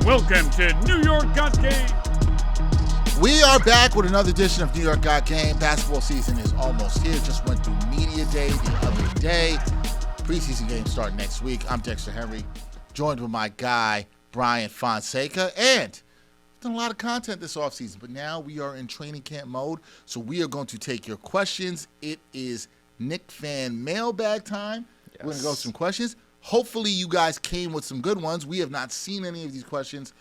Welcome to New York Got Game. We are back with another edition of New York Got Game. Basketball season is almost here. Just went through media day the other day. Preseason games start next week. I'm Dexter Henry, joined with my guy, Bryan Fonseca. And we've done a lot of content this offseason, but now we are in training camp mode. So we are going to take your questions. It is Knicks fan mailbag time. Yes. We're going to go through some questions. Hopefully you guys came with some good ones. We have not seen any of these questions.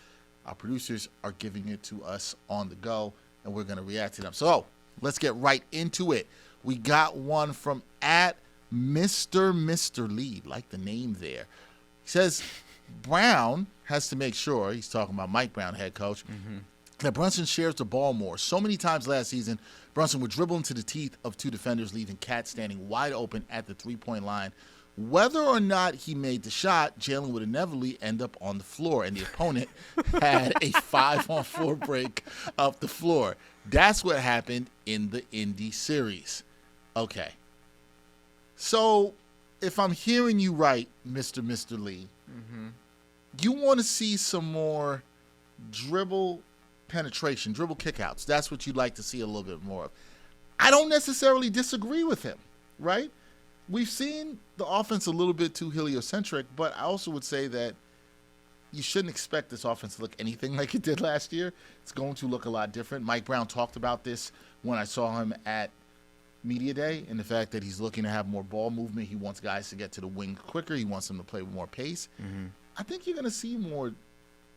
Our producers are giving it to us on the go, and we're going to react to them. So let's get right into it. We got one from @Mr. Lee, like the name there. He says, Brown has to make sure, he's talking about Mike Brown, head coach, that Brunson shares the ball more. So many times last season, Brunson would dribble into the teeth of two defenders, leaving Cat standing wide open at the three-point line. Whether or not he made the shot, Jalen would inevitably end up on the floor, and the opponent had a 5-on-4 break up the floor. That's what happened in the Indy series. Okay. So, if I'm hearing you right, Mr. Lee, you want to see some more dribble penetration, dribble kickouts. That's what you'd like to see a little bit more of. I don't necessarily disagree with him, right? We've seen the offense a little bit too heliocentric, but I also would say that you shouldn't expect this offense to look anything like it did last year. It's going to look a lot different. Mike Brown talked about this when I saw him at Media Day, and the fact that he's looking to have more ball movement. He wants guys to get to the wing quicker. He wants them to play with more pace. I think you're going to see more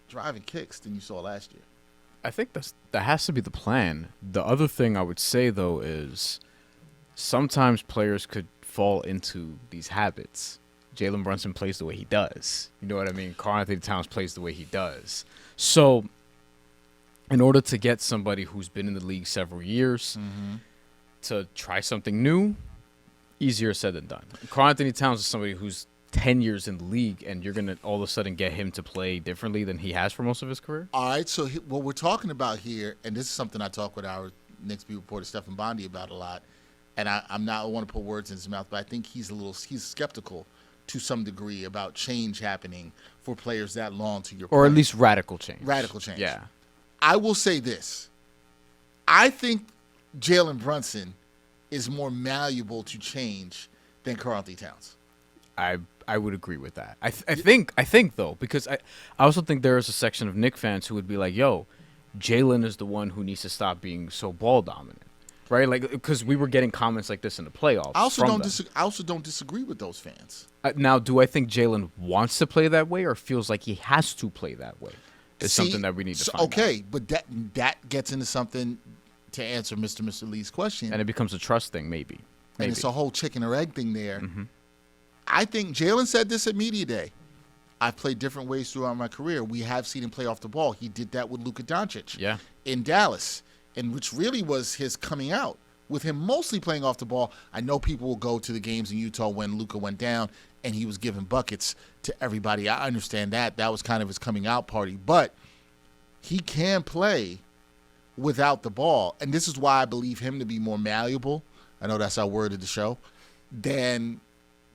driving kicks than you saw last year. I think that has to be the plan. The other thing I would say, though, is sometimes players could fall into these habits. Jalen Brunson plays the way he does. You know what I mean? Karl-Anthony Towns plays the way he does. So in order to get somebody who's been in the league several years to try something new, easier said than done. Karl-Anthony Towns is somebody who's 10 years in the league, and you're going to all of a sudden get him to play differently than he has for most of his career? All right, so what we're talking about here, and this is something I talk with our Knicks beat reporter Stephen Bondi about a lot, and I want to put words in his mouth, but I think he's skeptical to some degree about change happening for players that long, to your point. Or at least radical change. Radical change. Yeah. I will say this. I think Jalen Brunson is more malleable to change than Karl-Anthony Towns. I would agree with that. I think though, because I also think there is a section of Knicks fans who would be like, yo, Jalen is the one who needs to stop being so ball dominant. Right, like because we were getting comments like this in the playoffs. I also don't disagree with those fans. Now, do I think Jalen wants to play that way, or feels like he has to play that way? Is something that we need to find out. Okay, but that gets into something to answer Mr. Lee's question, and it becomes a trust thing, maybe. And it's a whole chicken or egg thing there. I think Jalen said this at Media Day. I've played different ways throughout my career. We have seen him play off the ball. He did that with Luka Doncic in Dallas. And which really was his coming out, with him mostly playing off the ball. I know people will go to the games in Utah when Luka went down and he was giving buckets to everybody. I understand that. That was kind of his coming out party. But he can play without the ball. And this is why I believe him to be more malleable, I know that's our word of the show, than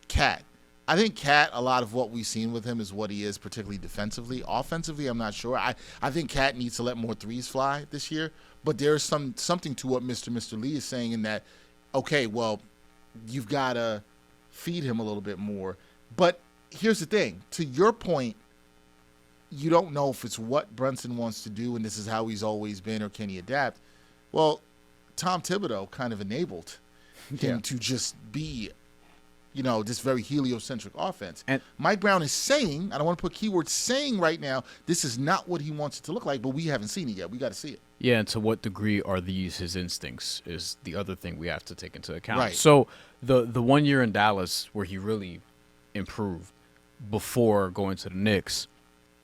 Cat. I think Cat, a lot of what we've seen with him is what he is, particularly defensively. Offensively, I'm not sure. I think Cat needs to let more threes fly this year. But there's something to what Mr. Lee is saying in that, okay, well, you've got to feed him a little bit more. But here's the thing. To your point, you don't know if it's what Brunson wants to do and this is how he's always been, or can he adapt. Well, Tom Thibodeau kind of enabled him to just be, this very heliocentric offense. And Mike Brown is saying, I don't want to put keywords, saying right now, this is not what he wants it to look like, but we haven't seen it yet. We got to see it. Yeah, and to what degree are these his instincts is the other thing we have to take into account. Right. So the 1 year in Dallas where he really improved before going to the Knicks,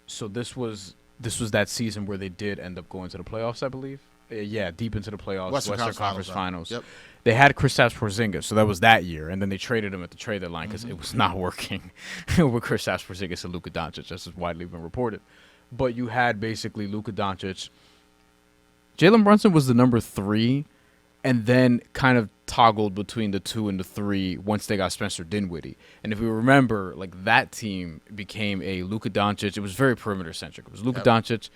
so this was that season where they did end up going to the playoffs, I believe. Yeah, deep into the playoffs, Western Conference Finals. Yep. They had Kristaps Porzingis, so that was that year, and then they traded him at the trade deadline because it was not working with Kristaps Porzingis and Luka Doncic, as is widely been reported. But you had basically Luka Doncic. Jalen Brunson was the number 3 and then kind of toggled between the 2 and the 3 once they got Spencer Dinwiddie. And if we remember, like, that team became a Luka Doncic. It was very perimeter-centric. It was Luka Doncic,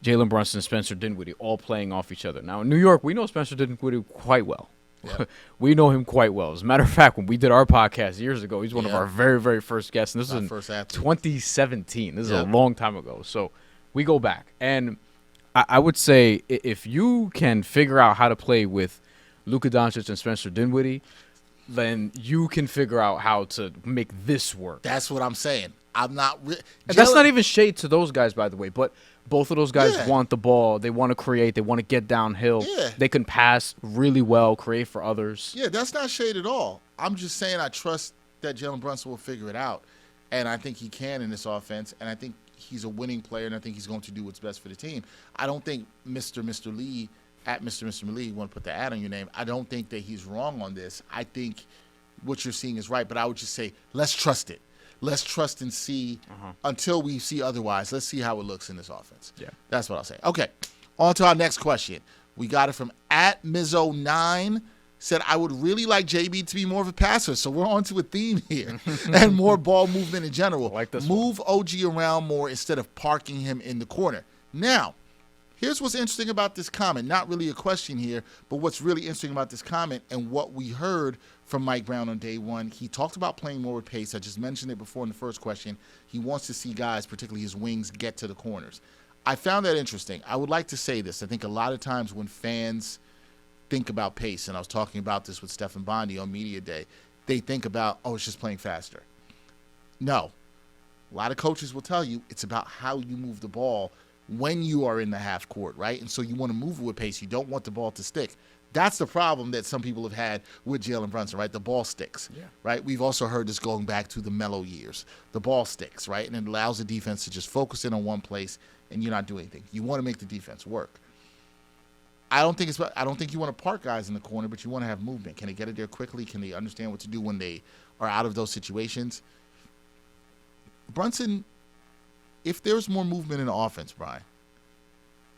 Jalen Brunson, Spencer Dinwiddie all playing off each other. Now, in New York, we know Spencer Dinwiddie quite well. Yep. We know him quite well. As a matter of fact, when we did our podcast years ago, he's one of our very, very first guests. And this was in 2017. This is a long time ago. So we go back. And I would say if you can figure out how to play with Luka Doncic and Spencer Dinwiddie, then you can figure out how to make this work. That's what I'm saying. I'm not. And that's not even shade to those guys, by the way. But both of those guys want the ball. They want to create. They want to get downhill. Yeah. They can pass really well, create for others. Yeah, that's not shade at all. I'm just saying I trust that Jalen Brunson will figure it out. And I think he can in this offense. And I think he's a winning player, and I think he's going to do what's best for the team. I don't think Mr. Lee, at Mr. Lee, you want to put the ad on your name, I don't think that he's wrong on this. I think what you're seeing is right. But I would just say let's trust it. Let's trust and see until we see otherwise. Let's see how it looks in this offense. Yeah. That's what I'll say. Okay, on to our next question. We got it from @Mizzo9. Said, I would really like JB to be more of a passer. So we're on to a theme here. And more ball movement in general. I like this Move OG around more instead of parking him in the corner. Now, here's what's interesting about this comment. Not really a question here, but what's really interesting about this comment and what we heard from Mike Brown on day one. He talked about playing more with pace. I just mentioned it before in the first question. He wants to see guys, particularly his wings, get to the corners. I found that interesting. I would like to say this. I think a lot of times when fans think about pace, and I was talking about this with Stephen Bondi on Media Day, they think about, oh, it's just playing faster. No. A lot of coaches will tell you it's about how you move the ball when you are in the half court, right? And so you want to move it with pace. You don't want the ball to stick. That's the problem that some people have had with Jalen Brunson, right? The ball sticks, right? We've also heard this going back to the Melo years. The ball sticks, right? And it allows the defense to just focus in on one place, and you're not doing anything. You want to make the defense work. I don't think you want to park guys in the corner, but you want to have movement. Can they get it there quickly? Can they understand what to do when they are out of those situations? Brunson, if there's more movement in the offense, Bryan,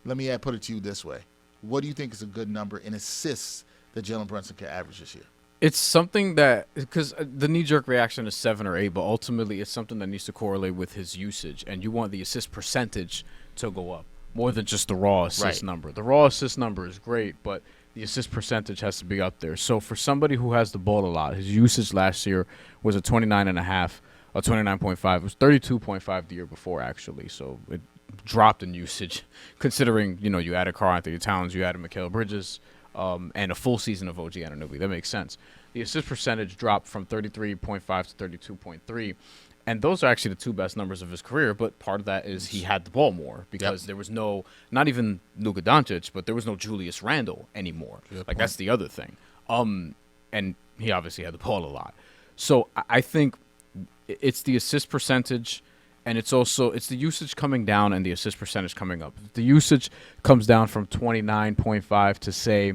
let me put it to you this way. What do you think is a good number in assists that Jalen Brunson can average this year? It's something that, because the knee-jerk reaction is 7 or 8, but ultimately it's something that needs to correlate with his usage, and you want the assist percentage to go up more than just the raw assist number. The raw assist number is great, but the assist percentage has to be up there. So for somebody who has the ball a lot, his usage last year was a 29.5, or 29.5. It was 32.5 the year before, actually. So it dropped in usage, considering, you added Karl-Anthony Towns, you added Mikal Bridges, and a full season of OG Anunoby. That makes sense. The assist percentage dropped from 33.5 to 32.3, and those are actually the two best numbers of his career, but part of that is he had the ball more because there was no, not even Luka Doncic, but there was no Julius Randle anymore. That's the other thing. And he obviously had the ball a lot. So I think it's the assist percentage, and it's the usage coming down and the assist percentage coming up. The usage comes down from 29.5 to, say,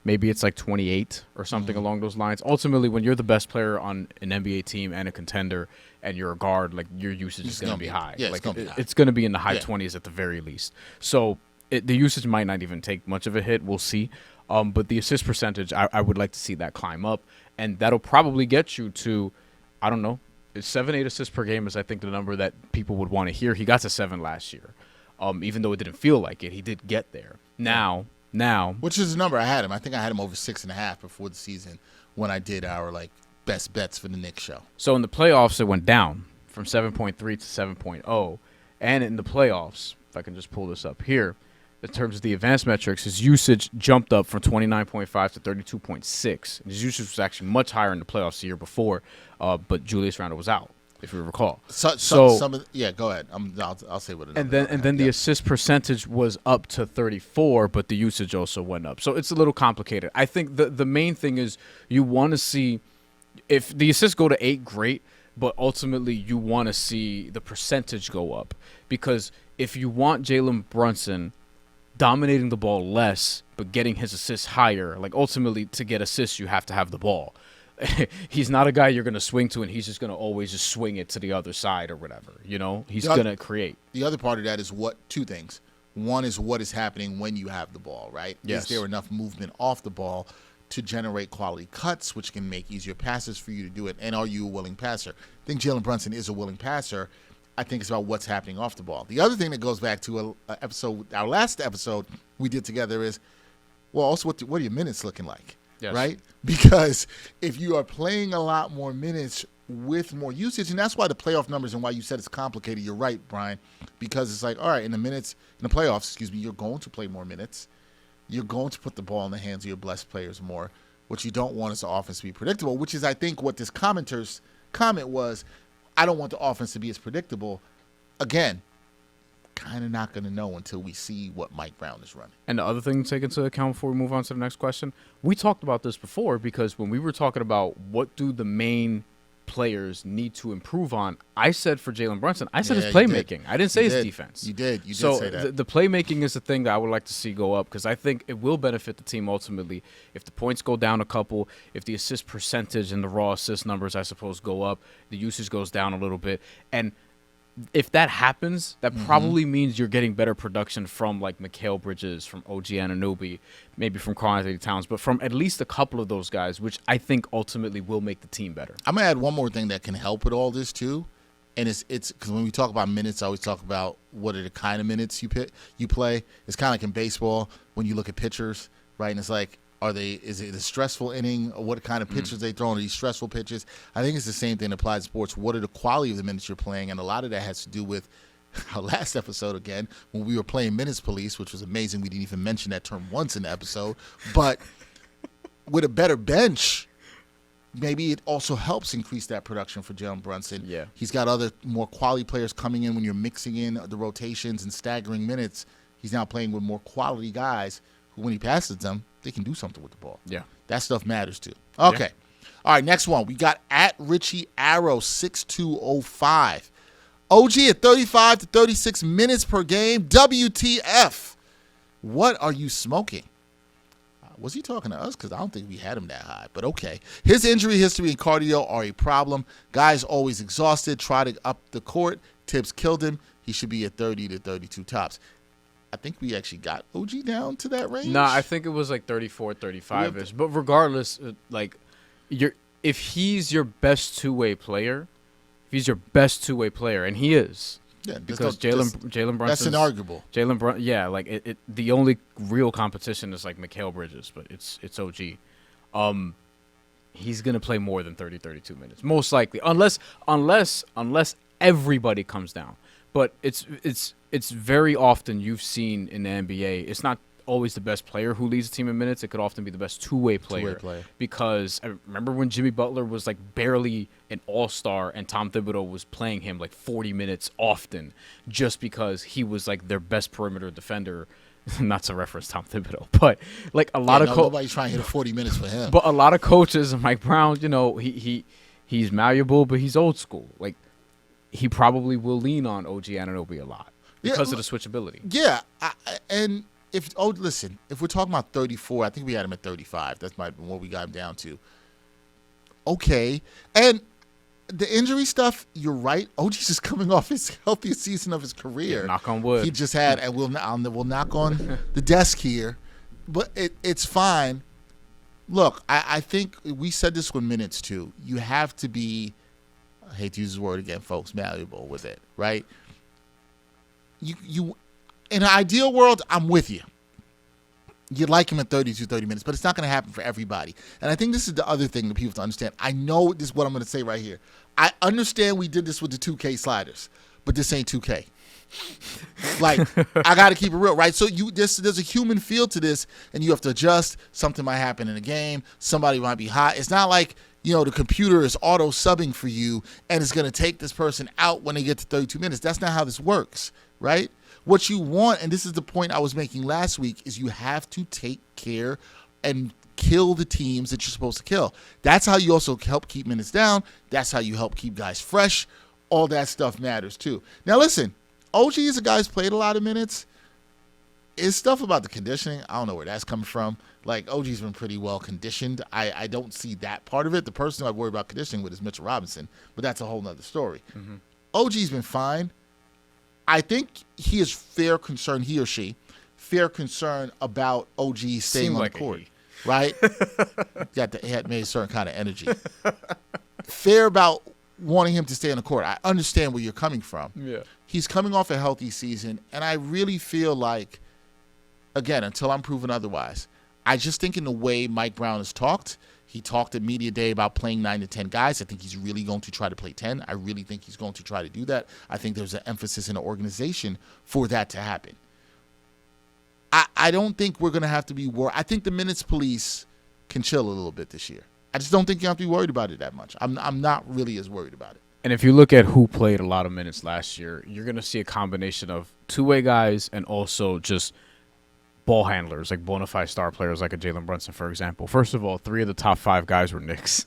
maybe it's like 28 or something along those lines. Ultimately, when you're the best player on an NBA team and a contender and you're a guard, your usage is going to be high. Yeah, it's going to be in the high 20s at the very least. So the usage might not even take much of a hit. We'll see. But the assist percentage, I would like to see that climb up. And that'll probably get you to, I don't know, 7-8 assists per game is, I think, the number that people would want to hear. He got to 7 last year. Even though it didn't feel like it, he did get there. Now, which is the number I had him. I think I had him over 6.5 before the season when I did our best bets for the Knicks show. So in the playoffs, it went down from 7.3 to 7.0, and in the playoffs, if I can just pull this up here, in terms of the advanced metrics, his usage jumped up from 29.5 to 32.6. His usage was actually much higher in the playoffs the year before, but Julius Randle was out, if you recall. Go ahead. I'll say what it is. And then the assist percentage was up to 34, but the usage also went up. So it's a little complicated. I think the main thing is you want to see, if the assists go to 8, great, but ultimately you want to see the percentage go up, because if you want Jalen Brunson dominating the ball less but getting his assists higher, ultimately to get assists you have to have the ball. He's not a guy you're going to swing to and he's just going to always just swing it to the other side or whatever. He's going to create. The other part of that is two things. One is what is happening when you have the ball, right? Yes. Is there enough movement off the ball to generate quality cuts, which can make easier passes for you to do it? And are you a willing passer? I think Jalen Brunson is a willing passer. I think it's about what's happening off the ball. The other thing that goes back to our last episode we did together is, well, also what are your minutes looking like, yes. right? Because if you are playing a lot more minutes with more usage, and that's why the playoff numbers and why you said it's complicated, you're right, Brian, because it's like, all right, in the playoffs, you're going to play more minutes. You're going to put the ball in the hands of your blessed players more. What you don't want is the offense to be predictable, which is, I think, what this commenter's comment was. I don't want the offense to be as predictable. Again, kind of not going to know until we see what Mike Brown is running. And the other thing to take into account before we move on to the next question, we talked about this before because when we were talking about what do the main players need to improve on, I said for Jalen Brunson, I said his playmaking. I didn't say his defense. You did So say that. The playmaking is the thing that I would like to see go up because I think it will benefit the team ultimately. If the points go down a couple, if the assist percentage and the raw assist numbers, I suppose, go up, the usage goes down a little bit. And if that happens, that probably means you're getting better production from like Mikal Bridges, from OG Anunoby, maybe from Karl-Anthony Towns, but from at least a couple of those guys, which I think ultimately will make the team better. I'm gonna add one more thing that can help with all this too, and it's because when we talk about minutes, I always talk about what are the kind of minutes you play. It's kind of like in baseball when you look at pitchers, right? And it's like, is it a stressful inning? Or what kind of pitches they throw? Are these stressful pitches? I think it's the same thing that applies to sports. What are the quality of the minutes you're playing? And a lot of that has to do with our last episode again, when we were playing Minutes Police, which was amazing. We didn't even mention that term once in the episode. But with a better bench, maybe it also helps increase that production for Jalen Brunson. Yeah. He's got other more quality players coming in when you're mixing in the rotations and staggering minutes. He's now playing with more quality guys who, when he passes them, they can do something with the ball. Yeah. That stuff matters too. Okay. Yeah. All right, next one. We got at Richie Arrow 6205. OG at 35 to 36 minutes per game. WTF. What are you smoking? Was he talking to us? Because I don't think we had him that high. But okay. His injury history and cardio are a problem. Guy's always exhausted. Try to up the court. Tibbs killed him. He should be at 30 to 32 tops. I think we actually got OG down to that range. No, I think it was like 34, 35-ish. But regardless, if he's your best two-way player, and he is, because Jalen Brunson, that's inarguable. Jalen Brunson, yeah, like the only real competition is like Mikal Bridges, but it's OG. He's gonna play more than 30, 32 minutes, most likely, unless everybody comes down. But it's very often you've seen in the NBA, it's not always the best player who leads the team in minutes. It could often be the best two-way player. Because I remember when Jimmy Butler was like barely an all-star and Tom Thibodeau was playing him like 40 minutes often just because he was like their best perimeter defender. Not to reference Tom Thibodeau, but like a lot of nobody's trying to hit 40 minutes for him. But a lot of coaches, Mike Brown, he's malleable, but he's old school. Like he probably will lean on OG Anunoby a lot because of the switchability. Yeah, and if we're talking about 34, I think we had him at 35. That's what we got him down to. Okay, and the injury stuff, you're right. OG's just coming off his healthiest season of his career. Yeah, knock on wood. He just had, and we'll knock on the desk here, but it's fine. Look, I think we said this with minutes too. You have to be, I hate to use this word again, folks, malleable with it, right? You in an ideal world, I'm with you. You'd like him at 30 minutes, but it's not going to happen for everybody. And I think this is the other thing that people have to understand. I know this is what I'm going to say right here. I understand we did this with the 2K sliders, but this ain't 2K. Like, I got to keep it real, right? So there's a human feel to this, and you have to adjust. Something might happen in a game. Somebody might be hot. It's not like, the computer is auto-subbing for you, and it's going to take this person out when they get to 32 minutes. That's not how this works, right? What you want, and this is the point I was making last week, is you have to take care and kill the teams that you're supposed to kill. That's how you also help keep minutes down. That's how you help keep guys fresh. All that stuff matters too. Now listen, OG is a guy who's played a lot of minutes. Is stuff about the conditioning, I don't know where that's coming from. Like, OG's been pretty well conditioned. I don't see that part of it. The person who I worry about conditioning with is Mitchell Robinson, but that's a whole nother story. Mm-hmm. OG's been fine. I think he is fair concern, he or she, fair concern about OG staying on the court, right? He had made a certain kind of energy. Fair about wanting him to stay on the court. I understand where you're coming from. Yeah. He's coming off a healthy season, and I really feel like, again, until I'm proven otherwise, I just think in the way Mike Brown has talked, he talked at Media Day about playing 9 to 10 guys. I think he's really going to try to play 10. I really think he's going to try to do that. I think there's an emphasis in the organization for that to happen. I don't think we're going to have to be worried. I think the minutes police can chill a little bit this year. I just don't think you have to be worried about it that much. I'm not really as worried about it. And if you look at who played a lot of minutes last year, you're going to see a combination of two-way guys and also just ball handlers, like bona fide star players like a Jalen Brunson, for example. First of all, 3 of the top 5 guys were Knicks,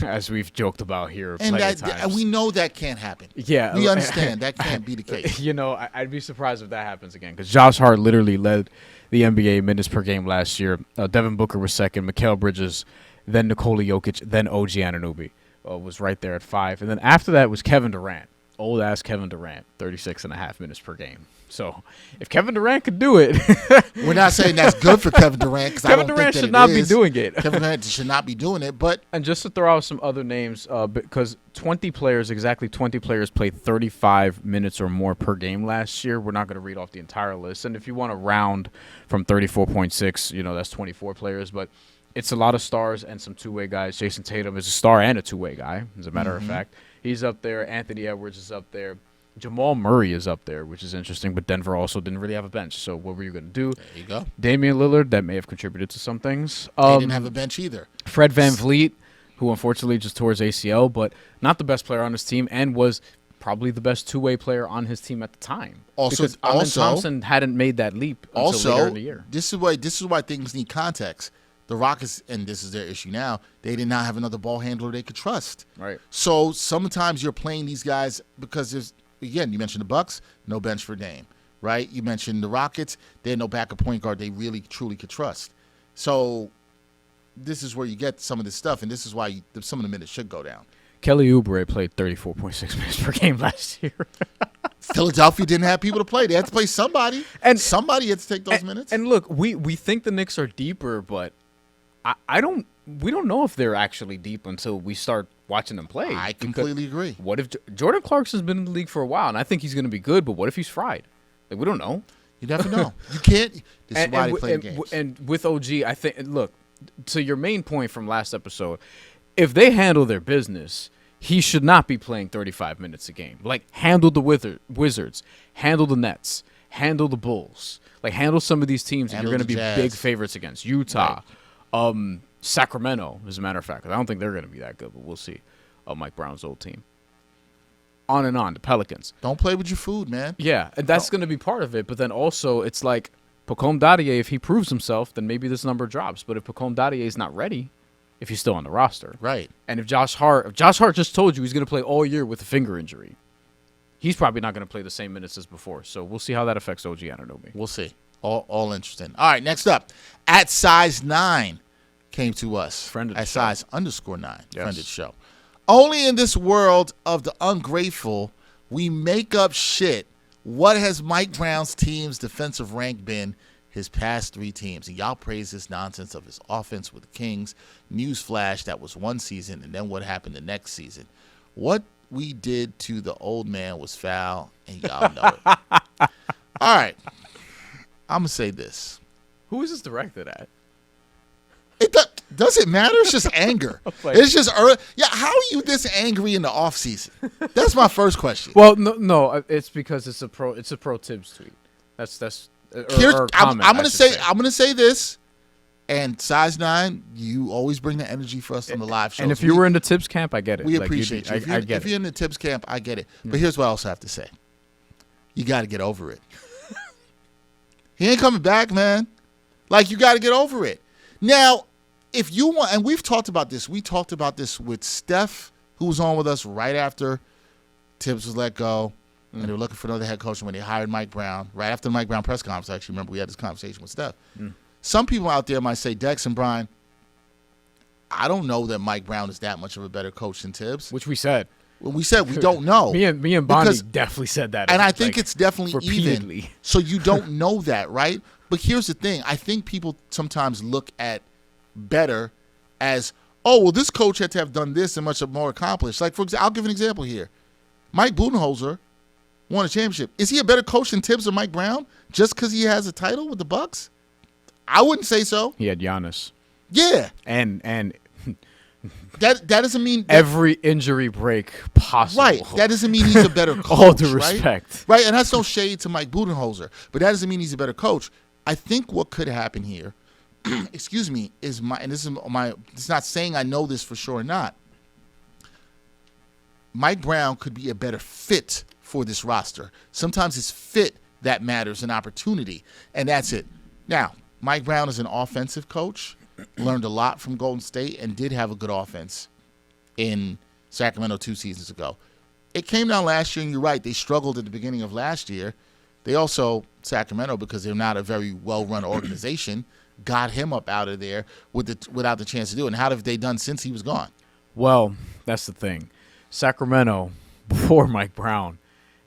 as we've joked about here and plenty of times. And we know that can't happen. Yeah. We understand that can't be the case. You know, I'd be surprised if that happens again, because Josh Hart literally led the NBA minutes per game last year. Devin Booker was second, Mikal Bridges, then Nikola Jokic, then OG Anunoby was right there at 5. And then after that was Kevin Durant, old-ass Kevin Durant, 36.5 minutes per game. So if Kevin Durant could do it. We're not saying that's good for Kevin Durant, because Kevin Durant should not be doing it. Kevin Durant should not be doing it. But and just to throw out some other names, because 20 players played 35 minutes or more per game last year. We're not going to read off the entire list. And if you want to round from 34.6, you know, that's 24 players. But it's a lot of stars and some two-way guys. Jason Tatum is a star and a two-way guy, as a matter of fact. He's up there. Anthony Edwards is up there. Jamal Murray is up there, which is interesting, but Denver also didn't really have a bench. So what were you going to do? There you go. Damian Lillard, that may have contributed to some things. They didn't have a bench either. Fred VanVleet, who unfortunately just tore his ACL, but not the best player on his team and was probably the best two-way player on his team at the time. Because Amen Thompson hadn't made that leap until later in the year. This is why things need context. The Rockets, and this is their issue now, they did not have another ball handler they could trust. Right. So sometimes you're playing these guys because there's, again, you mentioned the Bucks, no bench for Dame, right? You mentioned the Rockets, they had no backup point guard they really, truly could trust. So this is where you get some of this stuff, and this is why some of the minutes should go down. Kelly Oubre played 34.6 minutes per game last year. Philadelphia didn't have people to play. They had to play somebody, and somebody had to take those minutes. And look, we think the Knicks are deeper, but we don't know if they're actually deep until we start watching them play. I completely agree. What if Jordan Clarkson's been in the league for a while, and I think he's going to be good, but what if he's fried? Like, we don't know. You never know. You can't. This is why they play games. And with OG, I think, look, to your main point from last episode, if they handle their business, he should not be playing 35 minutes a game. Like, handle the Wizards, handle the Nets, handle the Bulls. Like, handle some of these teams that you're going to be big favorites against. Utah. Right. Sacramento, as a matter of fact. I don't think they're going to be that good, but we'll see. Mike Brown's old team. On and on. The Pelicans. Don't play with your food, man. Yeah, and that's going to be part of it. But then also, it's like Pacome Dadier, if he proves himself, then maybe this number drops. But if Pacome Dadier is not ready, if he's still on the roster. Right. And if Josh Hart just told you he's going to play all year with a finger injury, he's probably not going to play the same minutes as before. So we'll see how that affects OG Anunoby. We'll see. All interesting. All right, next up. At size 9 came to us. Friend of the at show. size _9. Yes. Friend of the show. Only in this world of the ungrateful, we make up shit. What has Mike Brown's team's defensive rank been his past 3 teams? And y'all praise this nonsense of his offense with the Kings. Newsflash, that was one season, and then what happened the next season. What we did to the old man was foul, and y'all know it. All right. I'm going to say this. Who is this directed at? Does it matter? It's just anger. It's just early. Yeah, how are you this angry in the offseason? That's my first question. Well, no, it's because it's a pro Tibbs tweet. That's I'm going to say this, and size 9, you always bring the energy for us on the live show. And if you were in the Tibbs camp, I get it. We appreciate you. If you're in the Tibbs camp, I get it. But here's what I also have to say. You got to get over it. He ain't coming back, man. Like, you got to get over it. Now, if you want, and we've talked about this. We talked about this with Steph, who was on with us right after Tibbs was let go, and they were looking for another head coach when they hired Mike Brown. Right after the Mike Brown press conference, I actually remember we had this conversation with Steph. Some people out there might say, Dex and Bryan, I don't know that Mike Brown is that much of a better coach than Tibbs. Which we said. When we said we don't know. me and Bondi definitely said that. And I think it's definitely repeatedly. even. So you don't know that, right? But here's the thing. I think people sometimes look at better as, oh, well, this coach had to have done this and much more accomplished. Like, for example, I'll give an example here. Mike Budenholzer won a championship. Is he a better coach than Tibbs or Mike Brown just because he has a title with the Bucks? I wouldn't say so. He had Giannis. Yeah. And that doesn't mean every injury break possible. Right. That doesn't mean he's a better coach. All due respect. Right? And that's no shade to Mike Budenholzer. But that doesn't mean he's a better coach. I think what could happen here, excuse me, is it's not saying I know this for sure or not. Mike Brown could be a better fit for this roster. Sometimes it's fit that matters, an opportunity, and that's it. Now, Mike Brown is an offensive coach, learned a lot from Golden State, and did have a good offense in Sacramento 2 seasons ago. It came down last year, and you're right, they struggled at the beginning of last year. They also, Sacramento, because they're not a very well-run organization, got him up out of there without the chance to do it. And how have they done since he was gone? Well, that's the thing. Sacramento, before Mike Brown,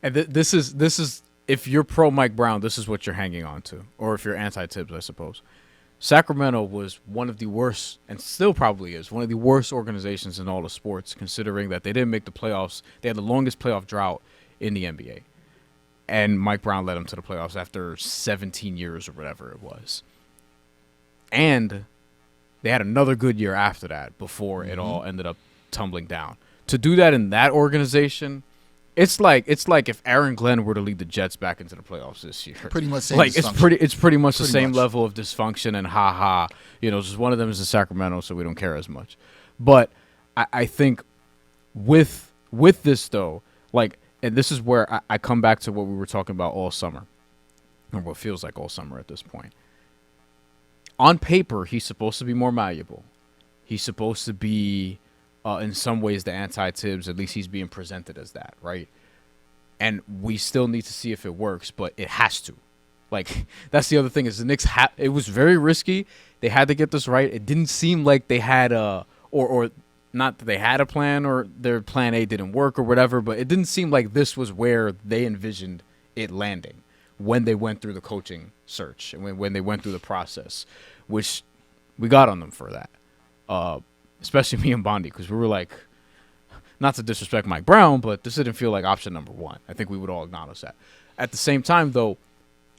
and this is if you're pro Mike Brown, this is what you're hanging on to. Or if you're anti-Tibbs, I suppose. Sacramento was one of the worst, and still probably is, one of the worst organizations in all of sports, considering that they didn't make the playoffs. They had the longest playoff drought in the NBA. And Mike Brown led them to the playoffs after 17 years or whatever it was. And they had another good year after that before it all ended up tumbling down. To do that in that organization, it's like if Aaron Glenn were to lead the Jets back into the playoffs this year. Pretty much same like dysfunction. it's pretty much the same level of dysfunction and just one of them is in Sacramento, so we don't care as much. But I think with this though, like, and this is where I come back to what we were talking about all summer, or what feels like all summer at this point. On paper, he's supposed to be more malleable. He's supposed to be, in some ways, the anti-Tibbs. At least he's being presented as that, right? And we still need to see if it works, but it has to. Like, that's the other thing is the Knicks, it was very risky. They had to get this right. It didn't seem like they had or not that they had a plan or their plan A didn't work or whatever, but it didn't seem like this was where they envisioned it landing when they went through the coaching search and when they went through the process, which we got on them for that, especially me and Bondi, because we were like, not to disrespect Mike Brown, but this didn't feel like option number one. I think we would all acknowledge that. At the same time, though,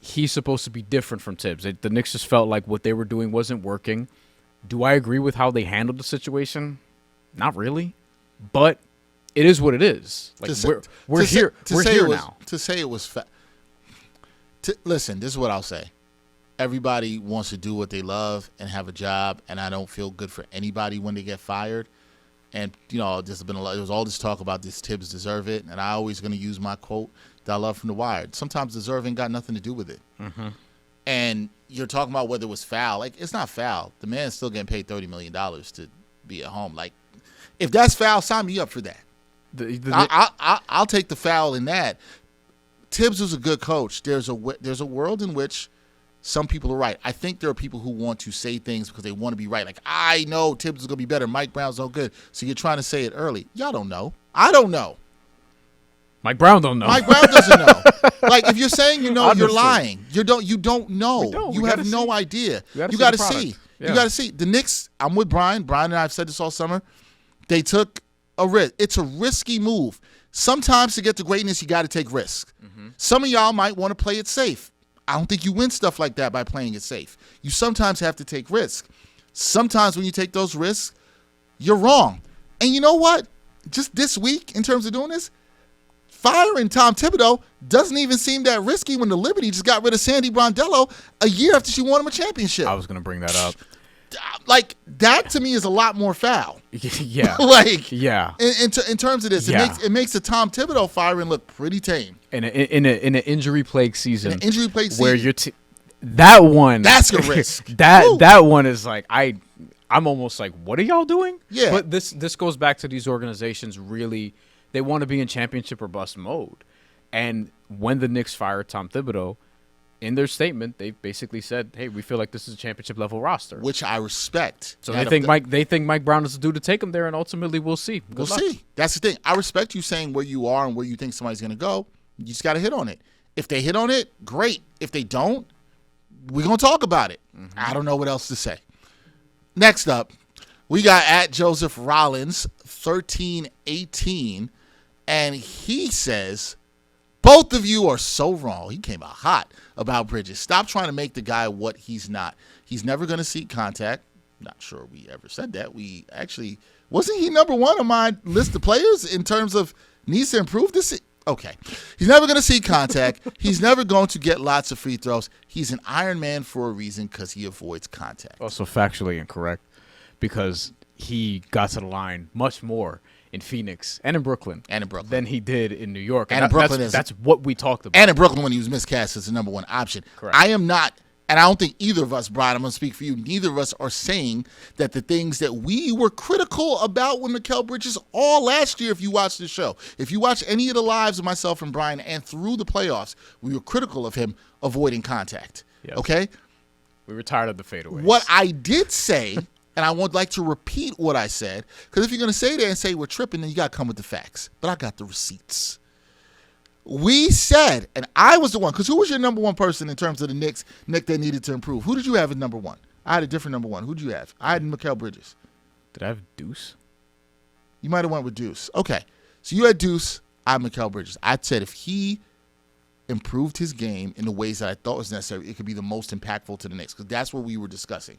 he's supposed to be different from Tibbs. The Knicks just felt like what they were doing wasn't working. Do I agree with how they handled the situation? Not really, but it is what it is. Like we're here now. To say it was listen, this is what I'll say. Everybody wants to do what they love and have a job, and I don't feel good for anybody when they get fired. And there's been there was all this talk about this Tibbs deserve it, and I always going to use my quote that I love from The Wired. Sometimes deserve ain't got nothing to do with it. Mm-hmm. And you're talking about whether it was foul. Like, it's not foul. The man's still getting paid $30 million to be at home. Like, if that's foul, sign me up for that. I'll take the foul in that. Tibbs was a good coach. There's a world in which some people are right. I think there are people who want to say things because they want to be right. Like, I know Tibbs is going to be better. Mike Brown's no good. So you're trying to say it early. Y'all don't know. I don't know. Mike Brown don't know. Mike Brown doesn't know. Like, if you're saying you know, you're lying. You don't know. You have no idea. You got to see. Yeah. You got to see. The Knicks, I'm with Bryan. Bryan and I have said this all summer. They took a risk. It's a risky move. Sometimes to get to greatness, you got to take risks. Mm-hmm. Some of y'all might want to play it safe. I don't think you win stuff like that by playing it safe. You sometimes have to take risks. Sometimes when you take those risks, you're wrong. And you know what? Just this week, in terms of doing this, firing Tom Thibodeau doesn't even seem that risky when the Liberty just got rid of Sandy Brondello a year after she won him a championship. I was going to bring that up. Like, that to me is a lot more foul. Yeah. Like, yeah. In terms of this, it makes the Tom Thibodeau firing look pretty tame. In an injury plagued season. An injury plagued season. Where you're that one. That's a risk. that one is like, I'm almost like, what are y'all doing? Yeah. But this goes back to these organizations really, they want to be in championship or bust mode. And when the Knicks fired Tom Thibodeau, in their statement, they basically said, "Hey, we feel like this is a championship level roster," which I respect. So they think Mike Brown is the dude to take them there, and ultimately we'll see. We'll see. That's the thing. I respect you saying where you are and where you think somebody's going to go. You just got to hit on it. If they hit on it, great. If they don't, we're going to talk about it. Mm-hmm. I don't know what else to say. Next up, we got at Joseph Rollins 1318, and he says, both of you are so wrong. He came out hot about Bridges. Stop trying to make the guy what he's not. He's never going to seek contact. Not sure we ever said that. We actually, wasn't he number one on my list of players in terms of needs to improve this? Okay. He's never going to seek contact. He's never going to get lots of free throws. He's an Iron Man for a reason because he avoids contact. Also factually incorrect because he got to the line much more in Phoenix and in Brooklyn than he did in New York. And in Brooklyn, that's what we talked about. And in Brooklyn when he was miscast as the number one option. Correct. I am not, and I don't think either of us, Bryan, I'm going to speak for you, neither of us are saying that the things that we were critical about with Mikal Bridges all last year, if you watch the show, if you watch any of the lives of myself and Bryan and through the playoffs, we were critical of him avoiding contact. Yes. Okay? We were tired of the fadeaways. What I did say... And I would like to repeat what I said, because if you're going to say that and say we're tripping, then you got to come with the facts. But I got the receipts. We said, and I was the one, because who was your number one person in terms of the Knicks that needed to improve? Who did you have as number one? I had a different number one. Who did you have? I had Mikal Bridges. Did I have Deuce? You might have went with Deuce. Okay. So you had Deuce. I had Mikal Bridges. I said if he improved his game in the ways that I thought was necessary, it could be the most impactful to the Knicks, because that's what we were discussing.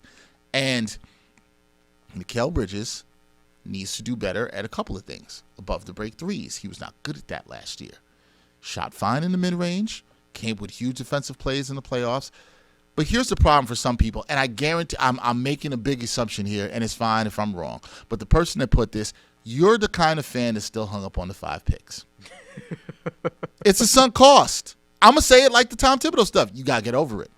And Mikal Bridges needs to do better at a couple of things. Above the break threes. He was not good at that last year. Shot fine in the mid-range. Came with huge defensive plays in the playoffs. But here's the problem for some people, and I guarantee I'm making a big assumption here, and it's fine if I'm wrong. But the person that put this, you're the kind of fan that's still hung up on the 5 picks. It's a sunk cost. I'm going to say it like the Tom Thibodeau stuff. You got to get over it.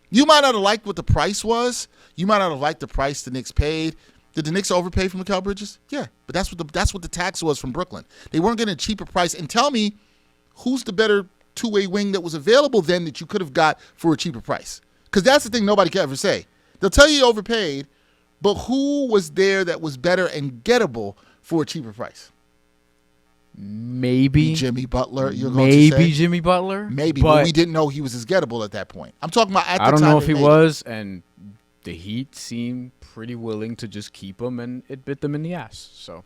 You might not have liked what the price was. You might not have liked the price the Knicks paid. Did the Knicks overpay for Mikal Bridges? Yeah, but that's what the tax was from Brooklyn. They weren't getting a cheaper price. And tell me, who's the better two-way wing that was available then that you could have got for a cheaper price? Because that's the thing nobody can ever say. They'll tell you overpaid, but who was there that was better and gettable for a cheaper price? Maybe Jimmy Butler. You're going to say Jimmy Butler. Maybe, but we didn't know he was as gettable at that point. I'm talking about at the time. I don't know if he was, and the Heat seemed pretty willing to just keep him, and it bit them in the ass. So,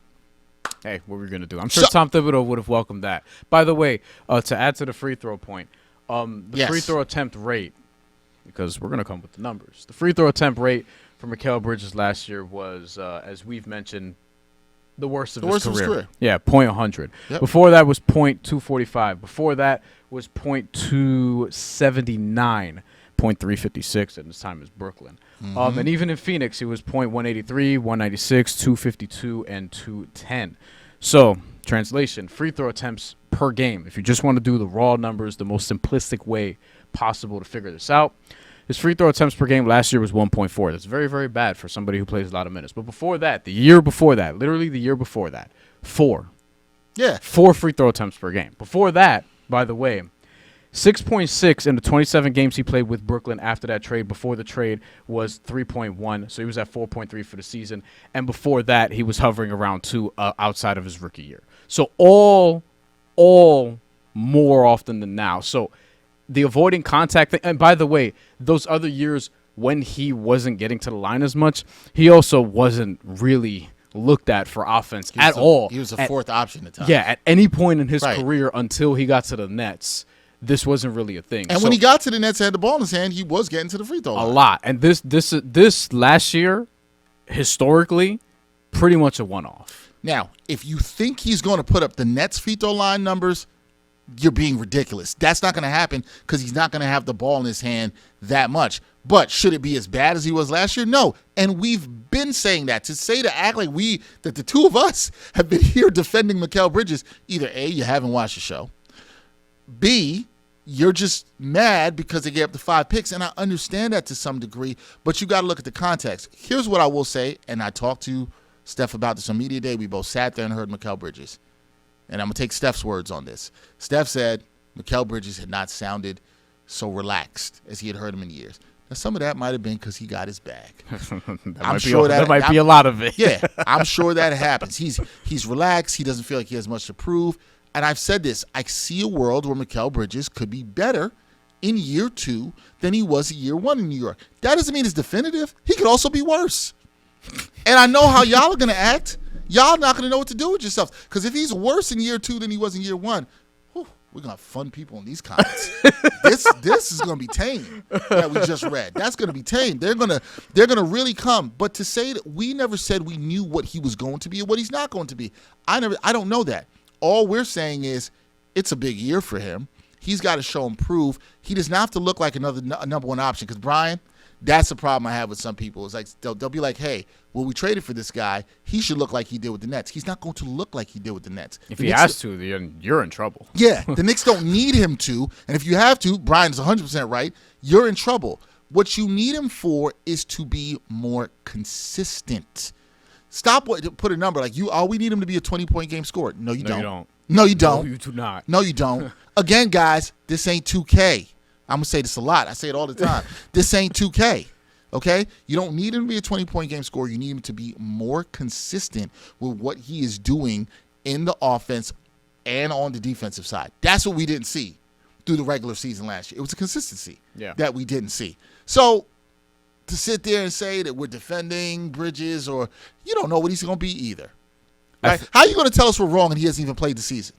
hey, what we're gonna do? I'm sure Tom Thibodeau would have welcomed that. By the way, to add to the free throw point, the free throw attempt rate, because we're gonna come with the numbers. The free throw attempt rate for Mikal Bridges last year was, as we've mentioned, the worst of his career. Yeah, .100. Yep. Before that was .245. Before that was .279, .356 at this time is Brooklyn. Mm-hmm. And even in Phoenix, it was .183, 196, 252, and 210. So, translation, free throw attempts per game. If you just want to do the raw numbers, the most simplistic way possible to figure this out, his free throw attempts per game last year was 1.4. That's very, very bad for somebody who plays a lot of minutes. But before that, the year before that, literally the year before that, 4. Yeah. 4 free throw attempts per game. Before that, by the way, 6.6 in the 27 games he played with Brooklyn after that trade. Before the trade was 3.1, so he was at 4.3 for the season. And before that, he was hovering around 2 outside of his rookie year. So all more often than now. So the avoiding contact thing, and by the way, those other years when he wasn't getting to the line as much, he also wasn't really looked at for offense at all. He was a fourth option at times. Yeah, at any point in his career until he got to the Nets, this wasn't really a thing. And when he got to the Nets and had the ball in his hand, he was getting to the free throw line. A lot. And this last year, historically, pretty much a one-off. Now, if you think he's going to put up the Nets free throw line numbers, you're being ridiculous. That's not going to happen because he's not going to have the ball in his hand that much. But should it be as bad as he was last year? No. And we've been saying that. To act like that the two of us have been here defending Mikal Bridges, either A, you haven't watched the show, B, you're just mad because they gave up the 5 picks, and I understand that to some degree, but you got to look at the context. Here's what I will say, and I talked to Steph about this on Media Day. We both sat there and heard Mikal Bridges. And I'm going to take Steph's words on this. Steph said Mikal Bridges had not sounded so relaxed as he had heard him in years. Now, some of that might have been because he got his bag. That might be a lot of it. Yeah, I'm sure that happens. He's relaxed. He doesn't feel like he has much to prove. And I've said this. I see a world where Mikal Bridges could be better in year 2 than he was in year 1 in New York. That doesn't mean it's definitive. He could also be worse. And I know how y'all are going to act. Y'all not going to know what to do with yourselves. Because if he's worse in year 2 than he was in year 1, we're going to have fun people in these comments. This is going to be tame that we just read. That's going to be tame. They're going to really come. But to say that we never said we knew what he was going to be or what he's not going to be, I don't know that. All we're saying is it's a big year for him. He's got to show and prove. He does not have to look like another number one option. Because, Bryan, that's the problem I have with some people. It's like they'll be like, hey, well, we traded for this guy. He should look like he did with the Nets. He's not going to look like he did with the Nets. If he has to, you're in trouble. Yeah, the Knicks don't need him to. And if you have to, Bryan's 100% right, you're in trouble. What you need him for is to be more consistent. Stop put a number like we need him to be a 20-point game scorer. No, you don't. No, you don't. No, you do not. No, you don't. Again, guys, this ain't 2K. I'm going to say this a lot. I say it all the time. This ain't 2K. Okay? You don't need him to be a 20-point game scorer. You need him to be more consistent with what he is doing in the offense and on the defensive side. That's what we didn't see through the regular season last year. It was a consistency that we didn't see. So to sit there and say that we're defending Bridges, or you don't know what he's going to be either. Right? How are you going to tell us we're wrong and he hasn't even played the season?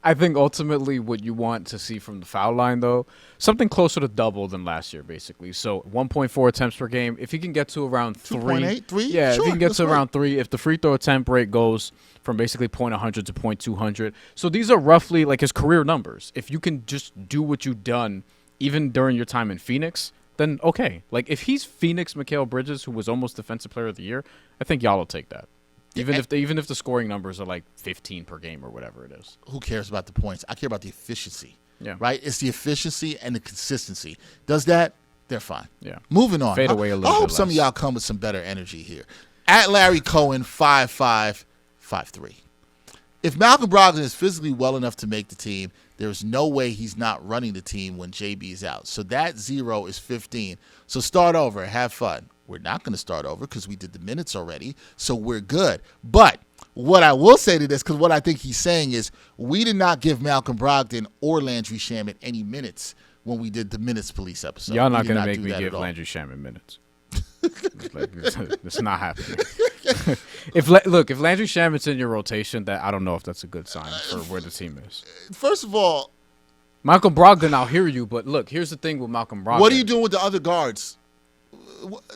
I think ultimately what you want to see from the foul line, though, something closer to double than last year, basically. So 1.4 attempts per game. If he can get to around 2.8, 3? Yeah, sure, if he can get to around 3, if the free throw attempt rate goes from basically .100 to .200. So these are roughly like his career numbers. If you can just do what you've done even during your time in Phoenix, then okay. Like if he's Phoenix Mikal Bridges, who was almost Defensive Player of the Year, I think y'all will take that. Even if the scoring numbers are like 15 per game or whatever it is. Who cares about the points? I care about the efficiency. Yeah. Right? It's the efficiency and the consistency. Does that, they're fine. Yeah. Moving on. Fade away a little bit. I hope some of y'all come with some better energy here. At Larry Cohen, 5'5", 5'3". If Malcolm Brogdon is physically well enough to make the team, there's no way he's not running the team when JB is out. So that 0 is 15. So start over. Have fun. We're not going to start over because we did the minutes already, so we're good. But what I will say to this, because what I think he's saying is we did not give Malcolm Brogdon or Landry Shamet any minutes when we did the Minutes Police episode. Y'all not going to make me give Landry Shamet minutes. It's not happening. If Landry Shamet's in your rotation, that I don't know if that's a good sign for where the team is. First of all, Malcolm Brogdon, I'll hear you, but look, here's the thing with Malcolm Brogdon. What are you doing with the other guards?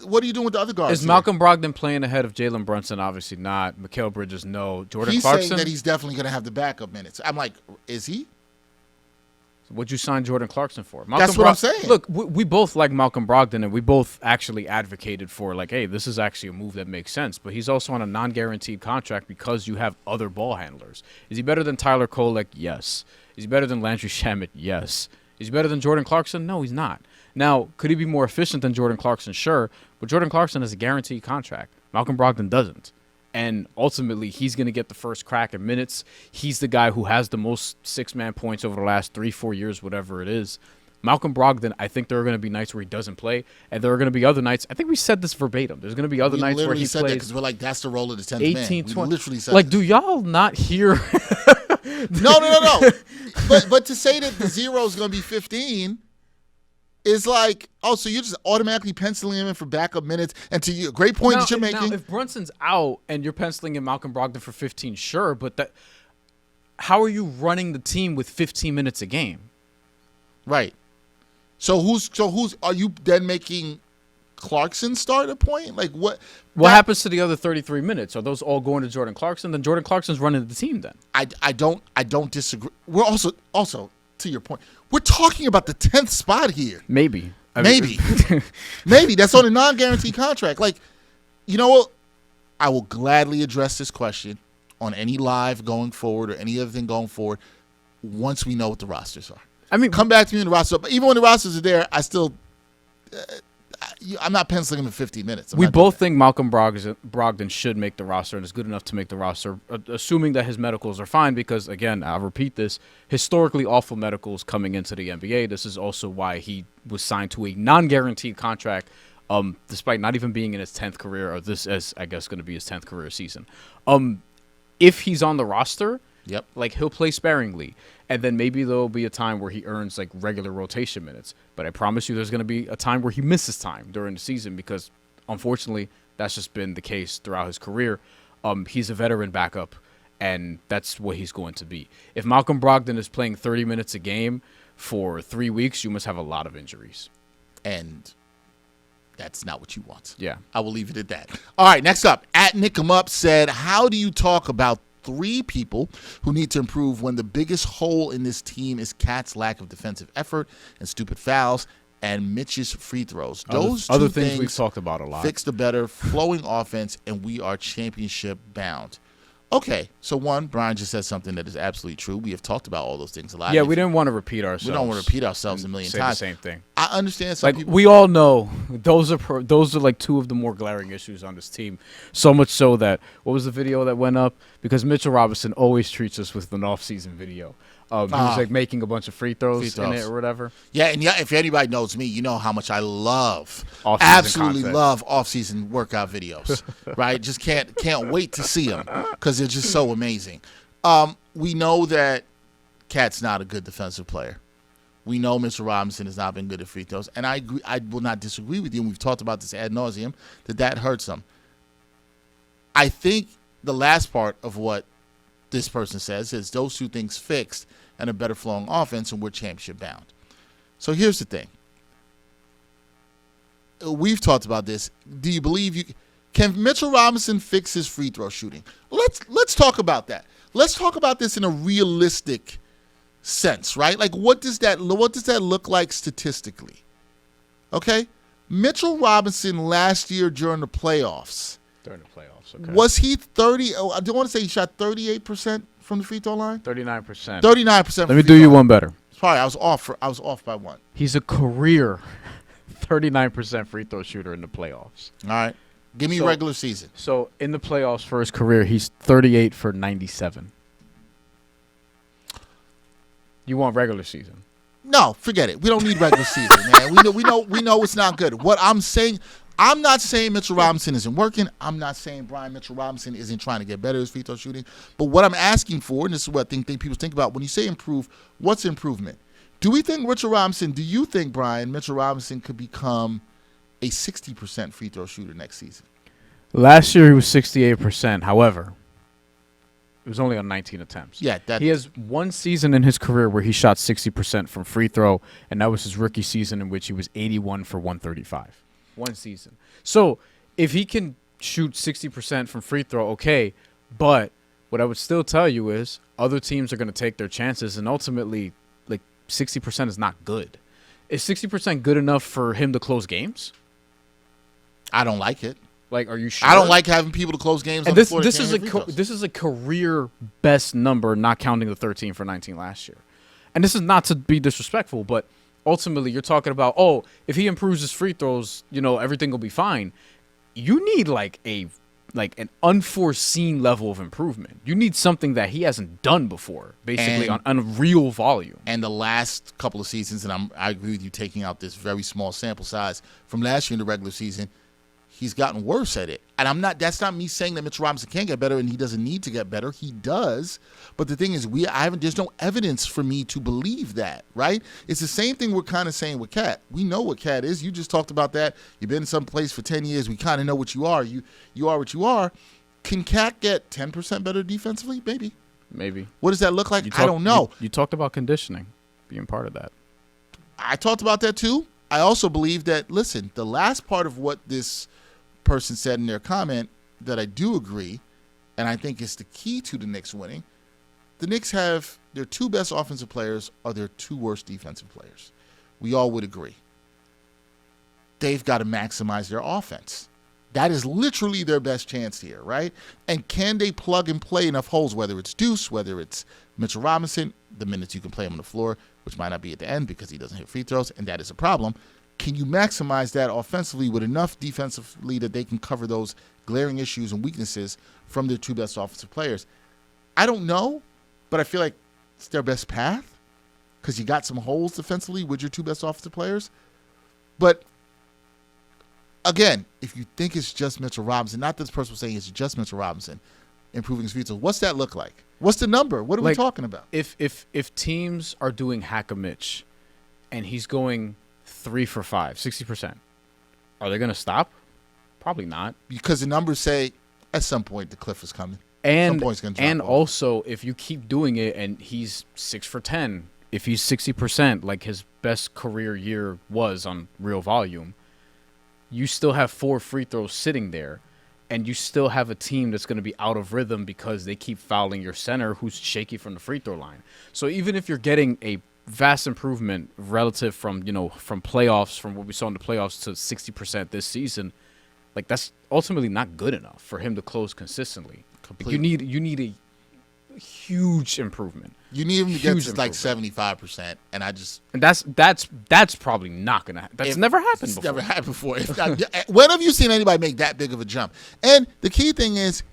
What are you doing with the other guards? Is Malcolm Brogdon playing ahead of Jalen Brunson? Obviously not. Mikal Bridges, no. Jordan Clarkson? He's saying that he's definitely going to have the backup minutes. I'm like, is he? What'd you sign Jordan Clarkson for? That's what I'm saying. Look, we both like Malcolm Brogdon, and we both actually advocated for, like, hey, this is actually a move that makes sense. But he's also on a non-guaranteed contract because you have other ball handlers. Is he better than Tyler Kolek? Yes. Is he better than Landry Shamet? Yes. Is he better than Jordan Clarkson? No, he's not. Now, could he be more efficient than Jordan Clarkson? Sure. But Jordan Clarkson has a guaranteed contract. Malcolm Brogdon doesn't. And ultimately, he's going to get the first crack at minutes. He's the guy who has the most six-man points over the last 3-4 years, whatever it is. Malcolm Brogdon, I think there are going to be nights where he doesn't play, and there are going to be other nights. I think we said this verbatim. There's going to be other nights where he plays. Because we're like, that's the role of the 10th 18, man. 20. We literally said like, this. do y'all not hear? No. But to say that the 0 is going to be 15 is like, oh, so you're just automatically penciling him in for backup minutes. And to you, great point that you're making. Now, if Brunson's out and you're penciling in Malcolm Brogdon for 15, sure, but how are you running the team with 15 minutes a game? Right. So who's are you then making Clarkson start a point? Like what happens to the other 33 minutes? Are those all going to Jordan Clarkson? Then Jordan Clarkson's running the team then. I don't disagree. We're also to your point, we're talking about the 10th spot here. Maybe. Maybe that's on a non-guaranteed contract. Like, you know what? I will gladly address this question on any live going forward or any other thing going forward once we know what the rosters are. I mean, come back to me in the roster. But even when the rosters are there, I still I'm not penciling him in 15 minutes. We both think Malcolm Brogdon should make the roster and is good enough to make the roster, assuming that his medicals are fine. Because again, I'll repeat this: historically awful medicals coming into the NBA. This is also why he was signed to a non-guaranteed contract, despite not even being in his 10th career, or this is, I guess, going to be his 10th career season. If he's on the roster, like he'll play sparingly, and then maybe there'll be a time where he earns like regular rotation minutes. But I promise you, there's going to be a time where he misses time during the season because, unfortunately, that's just been the case throughout his career. He's a veteran backup, and that's what he's going to be. If Malcolm Brogdon is playing 30 minutes a game for 3 weeks, you must have a lot of injuries. And that's not what you want. Yeah. I will leave it at that. All right, next up, at Nick 'em Up said, how do you talk about 3 people who need to improve when the biggest hole in this team is Cat's lack of defensive effort and stupid fouls and Mitch's free throws? Those other two things we've talked about a lot. Fix the better flowing offense, and we are championship bound. Okay, so one, Bryan just said something that is absolutely true. We have talked about all those things a lot. Yeah, we didn't want to repeat ourselves. We don't want to repeat ourselves a million times. The same thing. I understand some people. We all know those are like 2 of the more glaring issues on this team. So much so that, what was the video that went up? Because Mitchell Robinson always treats us with an off-season video. He was like making a bunch of free throws in it or whatever. Yeah, and if anybody knows me, you know how much I love, absolutely love off-season workout videos, right? Just can't wait to see them because they're just so amazing. We know that Cat's not a good defensive player. We know Mr. Robinson has not been good at free throws, and I agree. I will not disagree with you, and we've talked about this ad nauseum, that hurts him. I think the last part of what this person says is those 2 things fixed and a better flowing offense, and we're championship bound. So here's the thing. We've talked about this. Do you believe can Mitchell Robinson fix his free throw shooting? Let's talk about that. Let's talk about this in a realistic sense, right? Like what does that look like statistically? Okay? Mitchell Robinson last year during the playoffs. Okay. Was he 30? Oh, I don't want to say he shot 38% from the free throw line. 39%. 39%. Let me do you one better. Sorry, I was off by 1. He's a career 39% free throw shooter in the playoffs. All right, give me regular season. So in the playoffs for his career, he's 38 for 97. You want regular season? No, forget it. We don't need regular season, man. We know it's not good. What I'm saying. I'm not saying Mitchell Robinson isn't working. I'm not saying Bryan Mitchell Robinson isn't trying to get better at his free throw shooting. But what I'm asking for, and this is what I think people think about, when you say improve, what's improvement? Do you think Bryan Mitchell Robinson could become a 60% free throw shooter next season? Last year he was 68%. However, it was only on 19 attempts. Yeah, he has 1 season in his career where he shot 60% from free throw, and that was his rookie season in which he was 81 for 135. 1 season. So if he can shoot 60% from free throw, okay. But what I would still tell you is other teams are going to take their chances, and ultimately, like 60% is not good. Is 60% good enough for him to close games? I don't like it. Like, are you sure? I don't like having people to close games. And on this the floor this is a career best number, not counting the 13 for 19 last year. And this is not to be disrespectful, but ultimately, you're talking about, if he improves his free throws, everything will be fine. You need like an unforeseen level of improvement. You need something that he hasn't done before, basically on a real volume. And the last couple of seasons, and I agree with you, taking out this very small sample size from last year in the regular season, he's gotten worse at it. And that's not me saying that Mitchell Robinson can't get better and he doesn't need to get better. He does. But the thing is, there's no evidence for me to believe that, right? It's the same thing we're kind of saying with Cat. We know what Cat is. You just talked about that. You've been someplace for 10 years. We kind of know what you are. You are what you are. Can Cat get 10% better defensively? Maybe. What does that look like? I don't know. You talked about conditioning being part of that. I talked about that too. I also believe that, listen, the last part of what this person said in their comment that I do agree, and I think is the key to the Knicks winning, the Knicks have their 2 best offensive players are their 2 worst defensive players. We all would agree. They've got to maximize their offense. That is literally their best chance here, right? And can they plug and play enough holes, whether it's Deuce, whether it's Mitchell Robinson, the minutes you can play him on the floor, which might not be at the end because he doesn't hit free throws, and that is a problem. can you maximize that offensively with enough defensively that they can cover those glaring issues and weaknesses from their two best offensive players? I don't know, but I feel like it's their best path because you got some holes defensively with your two best offensive players. But again, if you think it's just Mitchell Robinson, not that this person was saying it's just Mitchell Robinson improving his future, what's that look like? What's the number? What are we talking about? If teams are doing hack-a-Mitch and he's going 3 for 5, 60%, are they going to stop? Probably not. Because the numbers say at some point the cliff is coming. And also, if you keep doing it and he's 6 for 10, if he's 60%, like his best career year was on real volume, you still have 4 free throws sitting there, and you still have a team that's going to be out of rhythm because they keep fouling your center who's shaky from the free throw line. So even if you're getting a vast improvement relative from playoffs, from what we saw in the playoffs to 60% this season, like that's ultimately not good enough for him to close consistently. Like you need a huge improvement. You need him to get to like 75%, and that's probably not gonna happen. That's never happened before. Never happened before. When have you seen anybody make that big of a jump? And the key thing is,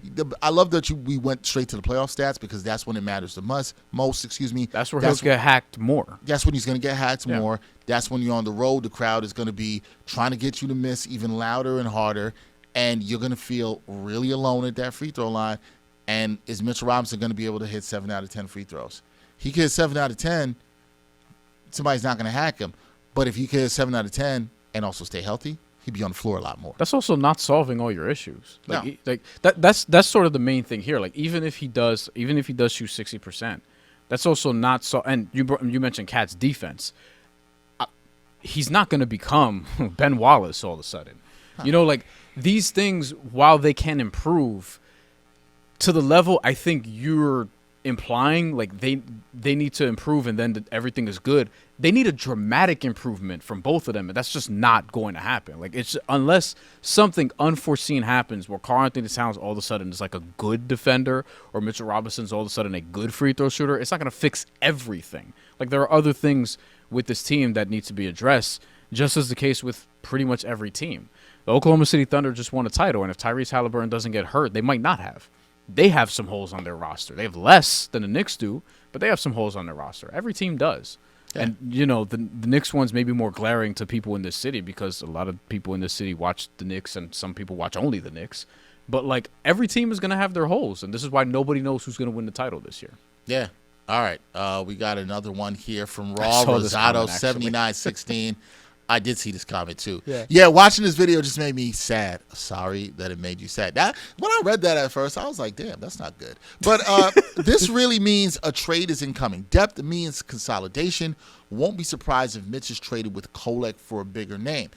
I love that we went straight to the playoff stats because that's when it matters the most. That's where he'll get hacked more. That's when he's going to get hacked more. That's when you're on the road. The crowd is going to be trying to get you to miss even louder and harder, and you're going to feel really alone at that free throw line. And is Mitchell Robinson going to be able to hit 7 out of 10 free throws? He could hit 7 out of 10. Somebody's not going to hack him. But if he could hit 7 out of 10 and also stay healthy, he'd be on the floor a lot more. That's also not solving all your issues. No. That's sort of the main thing here. Like even if he does shoot 60%, that's also not so. And you mentioned Cat's defense. He's not going to become Ben Wallace all of a sudden. Huh. These things, while they can improve to the level I think you're implying, like they need to improve and then everything is good. They need a dramatic improvement from both of them, and that's just not going to happen. Like it's unless something unforeseen happens where Karl-Anthony Towns all of a sudden is like a good defender or Mitchell Robinson's all of a sudden a good free throw shooter, it's not going to fix everything. Like there are other things with this team that need to be addressed, just as the case with pretty much every team. The Oklahoma City Thunder just won a title, and if Tyrese Halliburton doesn't get hurt, they might not have. They have some holes on their roster. They have less than the Knicks do, but they have some holes on their roster. Every team does. Yeah. And, the Knicks one's maybe more glaring to people in this city because a lot of people in this city watch the Knicks and some people watch only the Knicks. But, every team is going to have their holes, and this is why nobody knows who's going to win the title this year. Yeah. All right. We got another one here from Raw Rosado 7916. I did see this comment too. Yeah, watching this video just made me sad. Sorry that it made you sad. When I read that at first, I was like, damn, that's not good. But this really means a trade is incoming. Depth means consolidation. Won't be surprised if Mitch is traded with Kolek for a bigger name.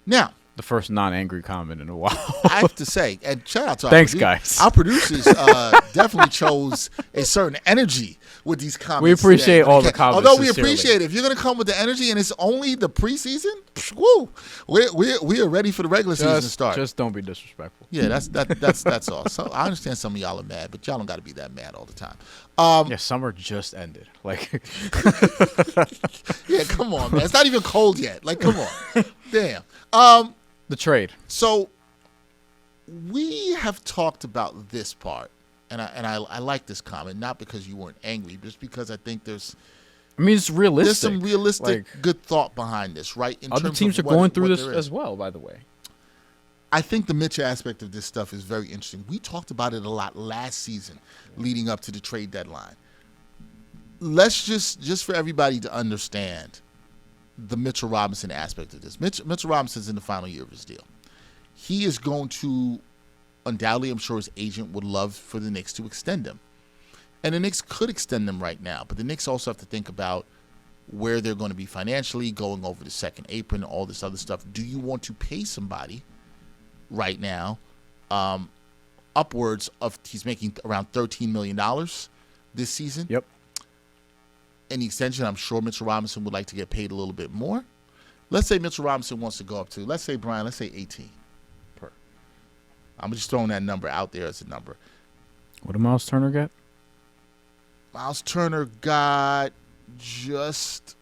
Now, the first non-angry comment in a while. I have to say, and shout out to guys. Our producers definitely chose a certain energy with these comments. We appreciate all the comments. Although we appreciate it. If you're going to come with the energy and it's only the preseason, woo, we are ready for the regular season to start. Just don't be disrespectful. Yeah, that's all. So I understand some of y'all are mad, but y'all don't got to be that mad all the time. Summer just ended. Yeah, come on, man. It's not even cold yet. Come on. Damn. The trade. So we have talked about this part, and I like this comment, not because you weren't angry, but just because I think it's realistic. There's some realistic, good thought behind this, right? Other teams are going through this as well, by the way. I think the Mitch aspect of this stuff is very interesting. We talked about it a lot last season leading up to the trade deadline. Let's just for everybody to understand the Mitchell Robinson aspect of this. Mitchell Robinson's in the final year of his deal. He is going to, undoubtedly, I'm sure his agent would love for the Knicks to extend him. And the Knicks could extend him right now, but the Knicks also have to think about where they're going to be financially, going over the second apron, all this other stuff. Do you want to pay somebody right now upwards of, he's making around $13 million this season? Yep. In the extension, I'm sure Mitchell Robinson would like to get paid a little bit more. Let's say Mitchell Robinson wants to go up to, let's say 18 per. I'm just throwing that number out there as a number. What did Miles Turner get? Miles Turner got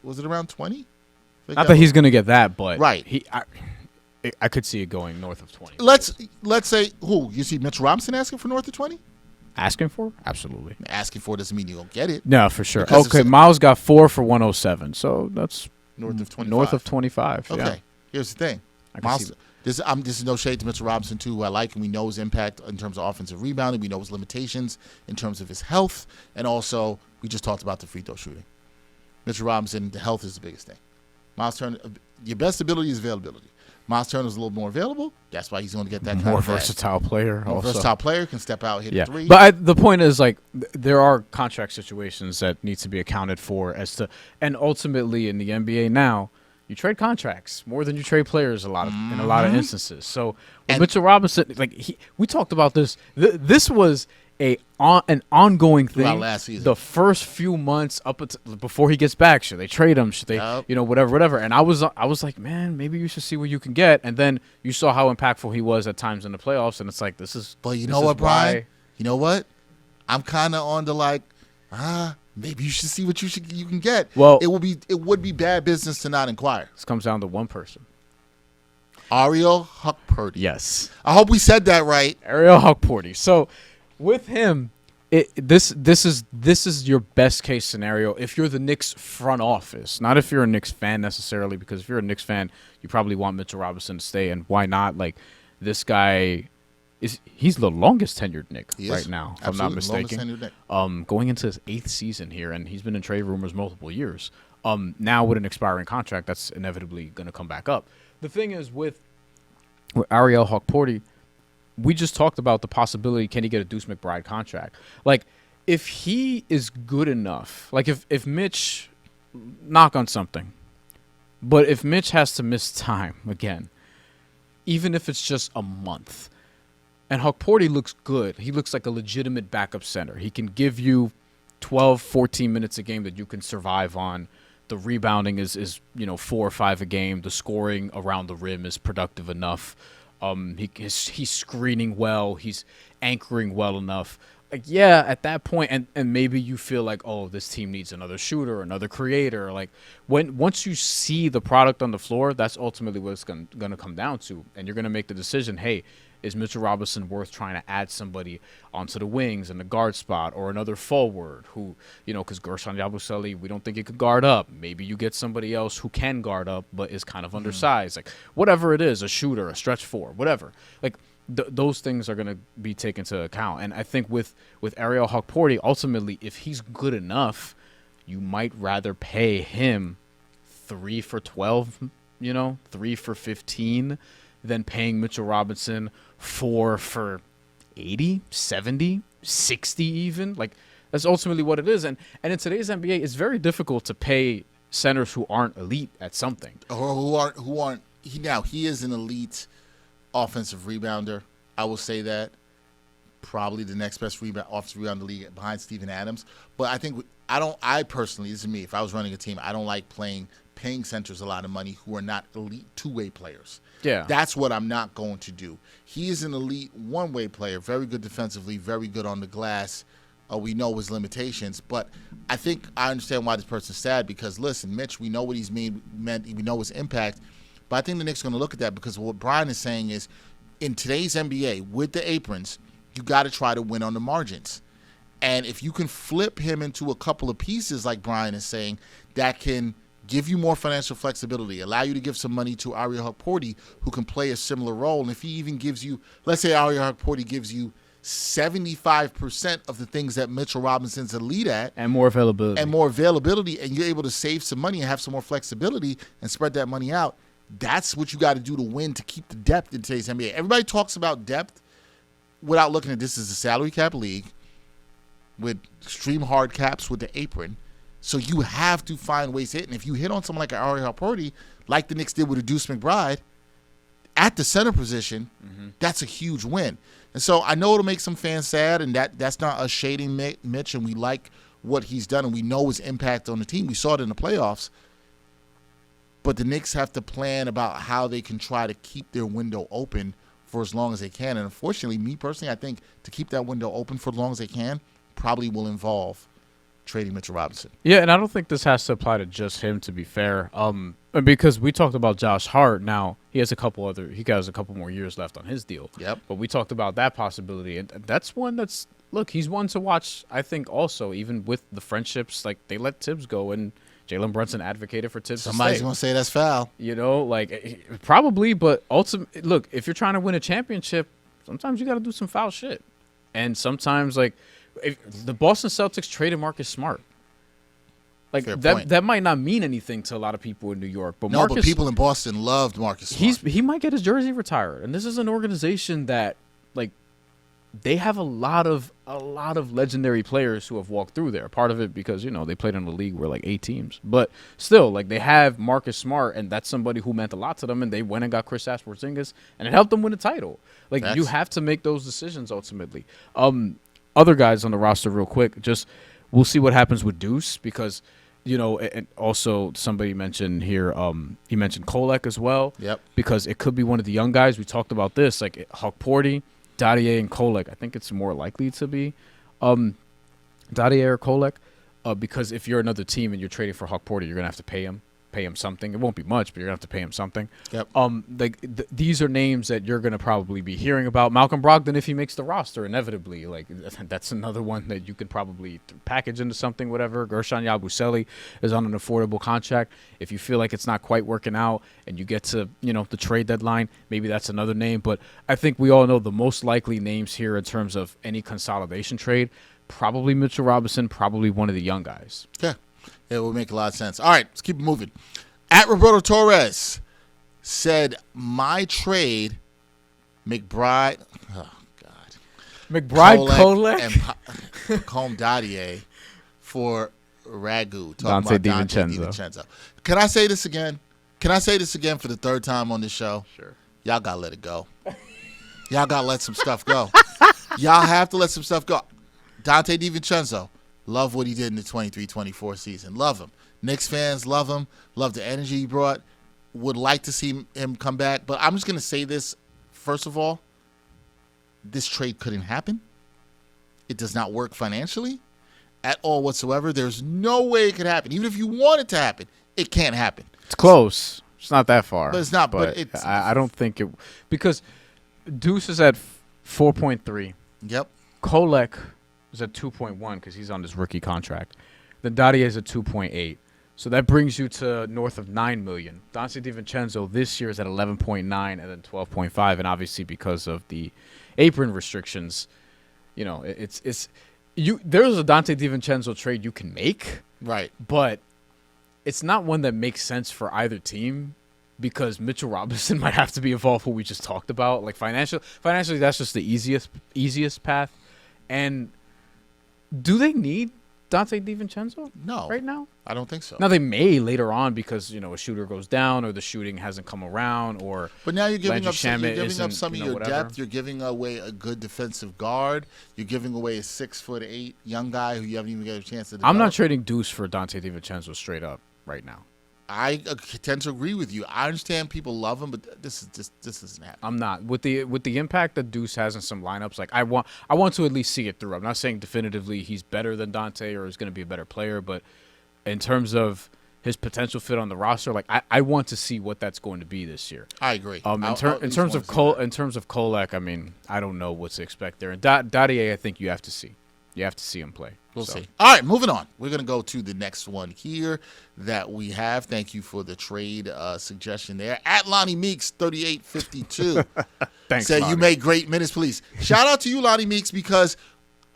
was it around 20? Not that he's going to get that, but right. I could see it going north of 20. Let's say who you see Mitchell Robinson asking for north of 20. Asking for? Absolutely. Asking for doesn't mean you don't get it. No, for sure. Okay, Miles got 4 for 107, so that's north of 25. North of 25. Okay, yeah. Here's the thing. Miles, this is no shade to Mitchell Robinson too, who I like, and we know his impact in terms of offensive rebounding. We know his limitations in terms of his health, and also we just talked about the free throw shooting. Mitchell Robinson, the health is the biggest thing. Miles Turner, your best ability is availability. Miles Turner's a little more available. That's why he's going to get that kind more of versatile player. More versatile player, can step out, hit a three. But the point is, like, there are contract situations that need to be accounted for and ultimately in the NBA now, you trade contracts more than you trade players in a lot of instances. So Mitchell Robinson, like we talked about this. This was an ongoing thing last season. The first few months before he gets back, should they trade him? Should they, whatever. And I was like, man, maybe you should see what you can get. And then you saw how impactful he was at times in the playoffs, and it's like this is. But you know what, Bryan? You know what? I'm kind of on the maybe you should see what you can get. Well, it would be bad business to not inquire. This comes down to one person. Ariel Hukporti. Yes. I hope we said that right. Ariel Hukporti. So with him, this is your best case scenario if you're the Knicks front office, not if you're a Knicks fan necessarily, because if you're a Knicks fan, you probably want Mitchell Robinson to stay, and why not? Like, this guy he's the longest tenured Knick right now, if I'm not mistaken. Going into his 8th season here, and he's been in trade rumors multiple years. Now with an expiring contract, that's inevitably going to come back up. The thing is with Ariel Hukporti, we just talked about the possibility, can he get a Deuce McBride contract? Like, if he is good enough, like if Mitch, knock on something, but if Mitch has to miss time again, even if it's just a month, and Hukporti looks good, he looks like a legitimate backup center. He can give you 12, 14 minutes a game that you can survive on. The rebounding is 4 or 5 a game. The scoring around the rim is productive enough. He's screening well. He's anchoring well enough. Like, yeah, at that point, and maybe you feel like, oh, this team needs another shooter, another creator. Like, once you see the product on the floor, that's ultimately what it's going to come down to. And you're going to make the decision, hey, is Mitchell Robinson worth trying to add somebody onto the wings in the guard spot, or another forward who, because Gershon Yabusele, we don't think he could guard up. Maybe you get somebody else who can guard up but is kind of undersized. Like, whatever it is, a shooter, a stretch four, whatever. Like, those things are going to be taken into account. And I think with Ariel Hukporti, ultimately, if he's good enough, you might rather pay him 3 for 12, 3 for 15, than paying Mitchell Robinson 4 for 80, 70, 60 even. Like, that's ultimately what it is. And in today's NBA, it's very difficult to pay centers who aren't elite at something. Or who aren't. He is an elite offensive rebounder. I will say that. Probably the next best offensive rebounder in the league behind Steven Adams. But I personally, this is me, if I was running a team, I don't like paying centers a lot of money who are not elite two-way players. Yeah. That's what I'm not going to do. He is an elite one-way player, very good defensively, very good on the glass. We know his limitations, but I think I understand why this person's sad, because, listen, Mitch, we know what he's meant, we know his impact, but I think the Knicks are going to look at that, because what Bryan is saying is, in today's NBA, with the aprons, you got to try to win on the margins. And if you can flip him into a couple of pieces, like Bryan is saying, that can give you more financial flexibility, allow you to give some money to Ariel Hukporti, who can play a similar role. And if he even gives you, let's say Ariel Hukporti gives you 75% of the things that Mitchell Robinson's elite at. And more availability. And you're able to save some money and have some more flexibility and spread that money out. That's what you got to do to win, to keep the depth in today's NBA. Everybody talks about depth without looking at this as a salary cap league with extreme hard caps with the apron. So you have to find ways to hit. And if you hit on someone like an Ariel Hukporti, like the Knicks did with a Deuce McBride, at the center position, that's a huge win. And so I know it'll make some fans sad, and that's not us shading Mitch, and we like what he's done, and we know his impact on the team. We saw it in the playoffs. But the Knicks have to plan about how they can try to keep their window open for as long as they can. And unfortunately, me personally, I think to keep that window open for as long as they can probably will involve trading Mitchell Robinson. Yeah, and I don't think this has to apply to just him, to be fair. Because we talked about Josh Hart. Now he has a couple more years left on his deal. Yep. But we talked about that possibility, and that's one that's he's one to watch. I think also, even with the friendships, like they let Tibbs go, and Jalen Brunson advocated for Tibbs. Somebody's gonna say that's foul. Probably, but ultimately, look, if you're trying to win a championship, sometimes you got to do some foul shit, and sometimes if the Boston Celtics traded Marcus Smart. That might not mean anything to a lot of people in New York, but but people in Boston loved Marcus Smart. He might get his jersey retired, and this is an organization that they have a lot of legendary players who have walked through there. Part of it because they played in a league where 8 teams, but still they have Marcus Smart, and that's somebody who meant a lot to them, and they went and got Kristaps Porzingis, and it helped them win a title. You have to make those decisions ultimately. Other guys on the roster, real quick, just we'll see what happens with Deuce because. And also somebody mentioned here, he mentioned Kolek as well. Yep. Because it could be one of the young guys. We talked about this, Huck Porty, Dadier, and Kolek. I think it's more likely to be Dadier or Kolek because if you're another team and you're trading for Huck Porty, you're going to have to pay him something. It won't be much, but you're going to have to pay him something. Yep. These are names that you're going to probably be hearing about. Malcolm Brogdon, if he makes the roster, inevitably, that's another one that you could probably package into something, whatever. Gershon Yabusele is on an affordable contract. If you feel like it's not quite working out and you get to, the trade deadline, maybe that's another name. But I think we all know the most likely names here in terms of any consolidation trade, probably Mitchell Robinson, probably one of the young guys. Yeah. It would make a lot of sense. All right, let's keep it moving. At Roberto Torres said, my trade, McBride, oh, God. Kolek. And Combe Dadier for Ragu. Dante DiVincenzo. Can I say this again? For the third time on this show? Sure. Y'all got to let it go. Y'all got to let some stuff go. Y'all have to let some stuff go. Dante DiVincenzo. Love what he did in the 23-24 season. Love him. Knicks fans love him. Love the energy he brought. Would like to see him come back. But I'm just going to say this. First of all, this trade couldn't happen. It does not work financially at all whatsoever. There's no way it could happen. Even if you want it to happen, it can't happen. It's close. It's not that far. But it's not. But I don't think it – because Deuce is at 4.3. Yep. Kolek – is at 2.1 because he's on this rookie contract. Then Dadier is at 2.8. So that brings you to north of $9 million. Dante DiVincenzo this year is at 11.9 and then 12.5. And obviously because of the apron restrictions, there's a Dante DiVincenzo trade you can make. Right. But it's not one that makes sense for either team because Mitchell Robinson might have to be involved, what we just talked about. Financially, that's just the easiest path. And do they need Dante DiVincenzo? No. Right now? I don't think so. Now, they may later on because, a shooter goes down or the shooting hasn't come around or But now you're giving up some of your whatever. depth. You're giving away a good defensive guard. You're giving away a 6'8" young guy who you haven't even got a chance to develop. I'm not trading Deuce for Dante DiVincenzo straight up right now. I tend to agree with you. I understand people love him, but this isn't happening. I'm not with the impact that Deuce has in some lineups. I want to at least see it through. I'm not saying definitively he's better than Dante or is going to be a better player, but in terms of his potential fit on the roster, I want to see what that's going to be this year. I agree. In terms of Kolek, I mean, I don't know what to expect there. And Dadier, I think you have to see. You have to see him play. We'll see. All right, moving on. We're going to go to the next one here that we have. Thank you for the trade suggestion there. At Lonnie Meeks, 3852. Thanks, said, Lonnie. You made great minutes, please. Shout out to you, Lonnie Meeks, because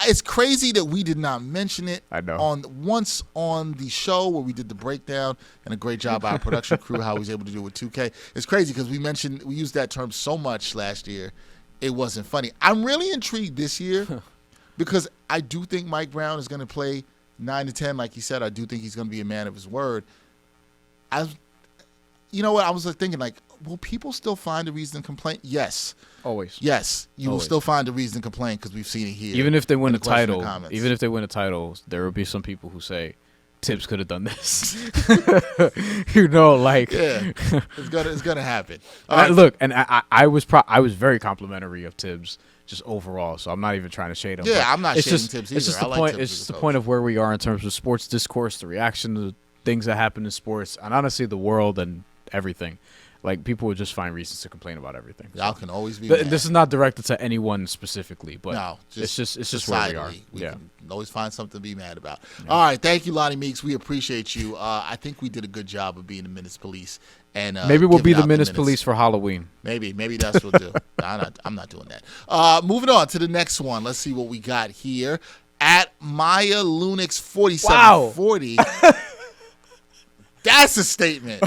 it's crazy that we did not mention it. I know. Once on the show where we did the breakdown, and a great job by our production crew, how he was able to do it with 2K. It's crazy because we used that term so much last year, it wasn't funny. I'm really intrigued this year. Because I do think Mike Brown is going to play 9 to 10, like he said. I do think he's going to be a man of his word. You know what? I was thinking, will people still find a reason to complain? Yes. Always. Yes. You will still find a reason to complain because we've seen it here. Even if they win a title, there will be some people who say, Tibbs could have done this. Yeah. It's gonna happen. Look, and I was very complimentary of Tibbs just overall. So I'm not even trying to shade him. Yeah, I'm not shading Tibbs either. It's just I the like point. Tibbs It's as just a the coach. point of where we are in terms of sports discourse, the reaction to things that happen in sports, and honestly, the world and everything. Like, people would just find reasons to complain about everything. Y'all can always be mad. This is not directed to anyone specifically, but no, it's just where we are. We can always find something to be mad about. Yeah. All right, thank you, Lonnie Meeks. We appreciate you. I think we did a good job of being the Menace Police. And maybe we'll be giving the out Menace Police for Halloween. Maybe that's what we'll do. I'm not doing that. Moving on to the next one. Let's see what we got here. At Maya Lunix 4740. Wow. That's a statement.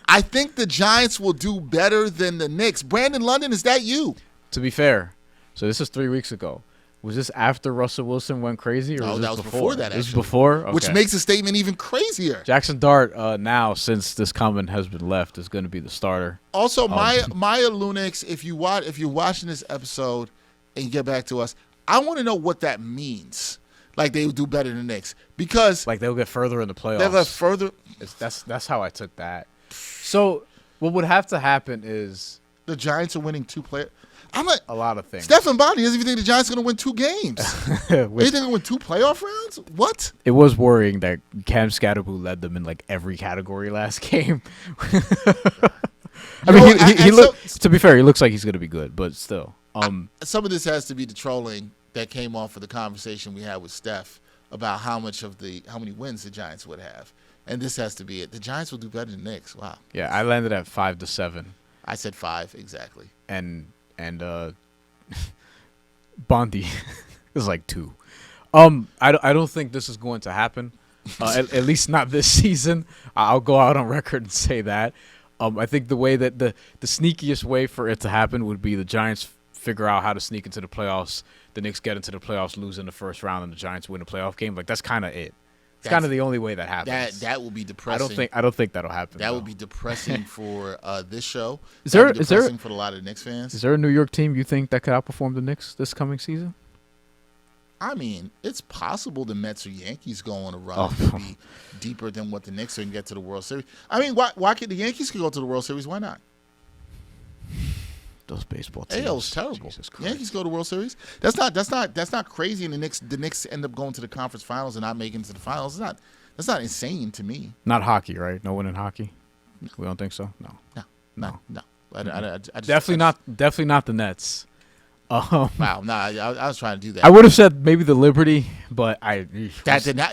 I think the Giants will do better than the Knicks. Brandon London, is that you? To be fair, so this is 3 weeks ago. Was this after Russell Wilson went crazy, or No, was that this was before that, It was actually. before? Okay. Which makes the statement even crazier. Jackson Dart, now, since this comment has been left, is going to be the starter. Also, Maya Lunix, if you're watching this episode and you get back to us, I want to know what that means. Like, they would do better than the Knicks. Because like, they'll get further in the playoffs. they'll get further. That's how I took that. So what would have to happen is the Giants are winning 2 players. A lot of things. Stephen Bondy doesn't even think the Giants are going to win 2 games. They think they're going to win 2 playoff rounds? What? It was worrying that Cam Scatterboo led them in like every category last game. I mean, to be fair, he looks like he's going to be good, but still. Some of this has to be the trolling that came off of the conversation we had with Steph about how many wins the Giants would have. And this has to be it. The Giants will do better than the Knicks. Wow. Yeah, I landed at 5-7. I said 5, exactly. And Bondi is like 2. I don't think this is going to happen. At least not this season. I'll go out on record and say that. I think the way that the sneakiest way for it to happen would be the Giants figure out how to sneak into the playoffs. The Knicks get into the playoffs, lose in the first round, and the Giants win a playoff game. Like, that's kind of it. It's kind of the only way that happens. That will be depressing. I don't think that'll happen. That would be depressing for this show. Is there for a lot of the Knicks fans? Is there a New York team you think that could outperform the Knicks this coming season? I mean, it's possible the Mets or Yankees go on a run and be deeper than what the Knicks are and get to the World Series. I mean, why can't the Yankees go to the World Series? Why not? Those baseball teams. AL's terrible. Yankees go to the World Series. That's not crazy. And the Knicks end up going to the conference finals and not making it to the finals. That's not insane to me. Not hockey, right? No one in hockey. No. We don't think so. No. I just, definitely not the Nets. Wow. No, I was trying to do that. I would have said maybe the Liberty, but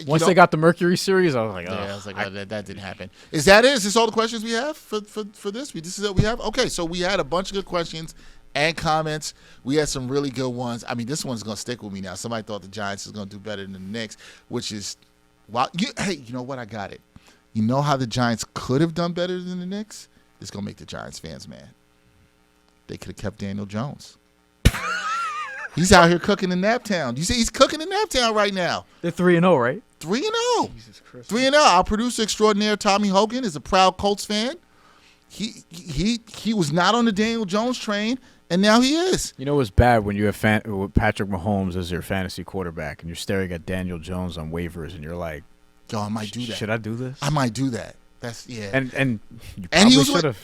once they got the Mercury series, I was like, that didn't happen. Is that it? Is this all the questions we have for this? This is what we have? Okay, so we had a bunch of good questions and comments. We had some really good ones. I mean, this one's going to stick with me now. Somebody thought the Giants is going to do better than the Knicks, which is, hey, you know what? I got it. You know how the Giants could have done better than the Knicks? It's going to make the Giants fans mad. They could have kept Daniel Jones. He's out here cooking in Naptown. You see, he's cooking in Naptown right now. They're 3-0, right? 3-0. Jesus Christ. 3-0. Our producer extraordinaire, Tommy Hogan, is a proud Colts fan. He was not on the Daniel Jones train, and now he is. You know what's bad when you have Patrick Mahomes as your fantasy quarterback, and you're staring at Daniel Jones on waivers, and you're like, "Yo, I might do that. Should I do this? I might do that." That's And you probably should have.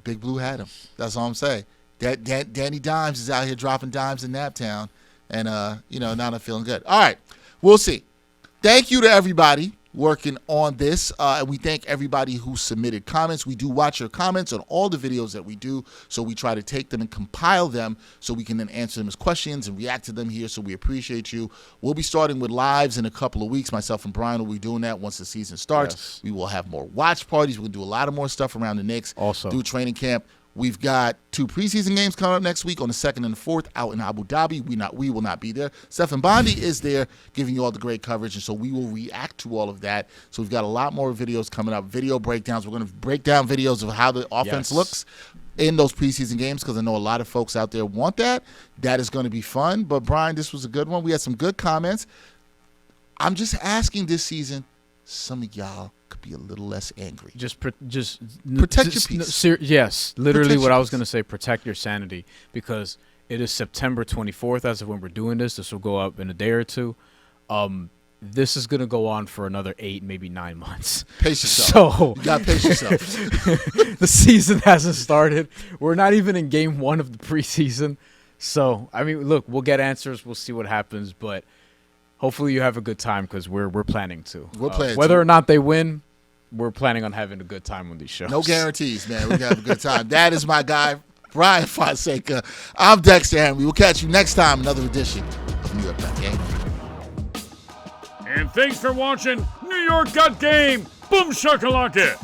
Big Blue had him. That's all I'm saying. Danny Dimes is out here dropping dimes in Naptown, and now I'm feeling good. All right, we'll see. Thank you to everybody working on this, and we thank everybody who submitted comments. We do watch your comments on all the videos that we do, so we try to take them and compile them so we can then answer them as questions and react to them here, so we appreciate you. We'll be starting with lives in a couple of weeks. Myself and Bryan will be doing that once the season starts. Yes. We will have more watch parties. We'll do a lot of more stuff around the Knicks. Also, do training camp. We've got 2 preseason games coming up next week on the 2nd and the 4th out in Abu Dhabi. We will not be there. Stephen Bondi is there giving you all the great coverage, and so we will react to all of that. So we've got a lot more videos coming up, video breakdowns. We're going to break down videos of how the offense looks in those preseason games because I know a lot of folks out there want that. That is going to be fun. But, Bryan, this was a good one. We had some good comments. I'm just asking this season, some of y'all could be a little less angry. Just protect your peace. Yes, literally Protect what your I was peace. going to say, protect your sanity, because it is September 24th as of when we're doing this. This will go up in a day or two. This is going to go on for another 8, maybe 9 months. Pace yourself. So you got to pace yourself. The season hasn't started. We're not even in game 1 of the preseason. So, I mean, look, we'll get answers. We'll see what happens, but hopefully you have a good time because we're planning to. We're planning whether or not they win, we're planning on having a good time on these shows. No guarantees, man. We're going to have a good time. That is my guy, Bryan Fonseca. I'm Dexter Henry. We'll catch you next time, another edition of New York Got Game. And thanks for watching New York Got Game. Boom shakalaka.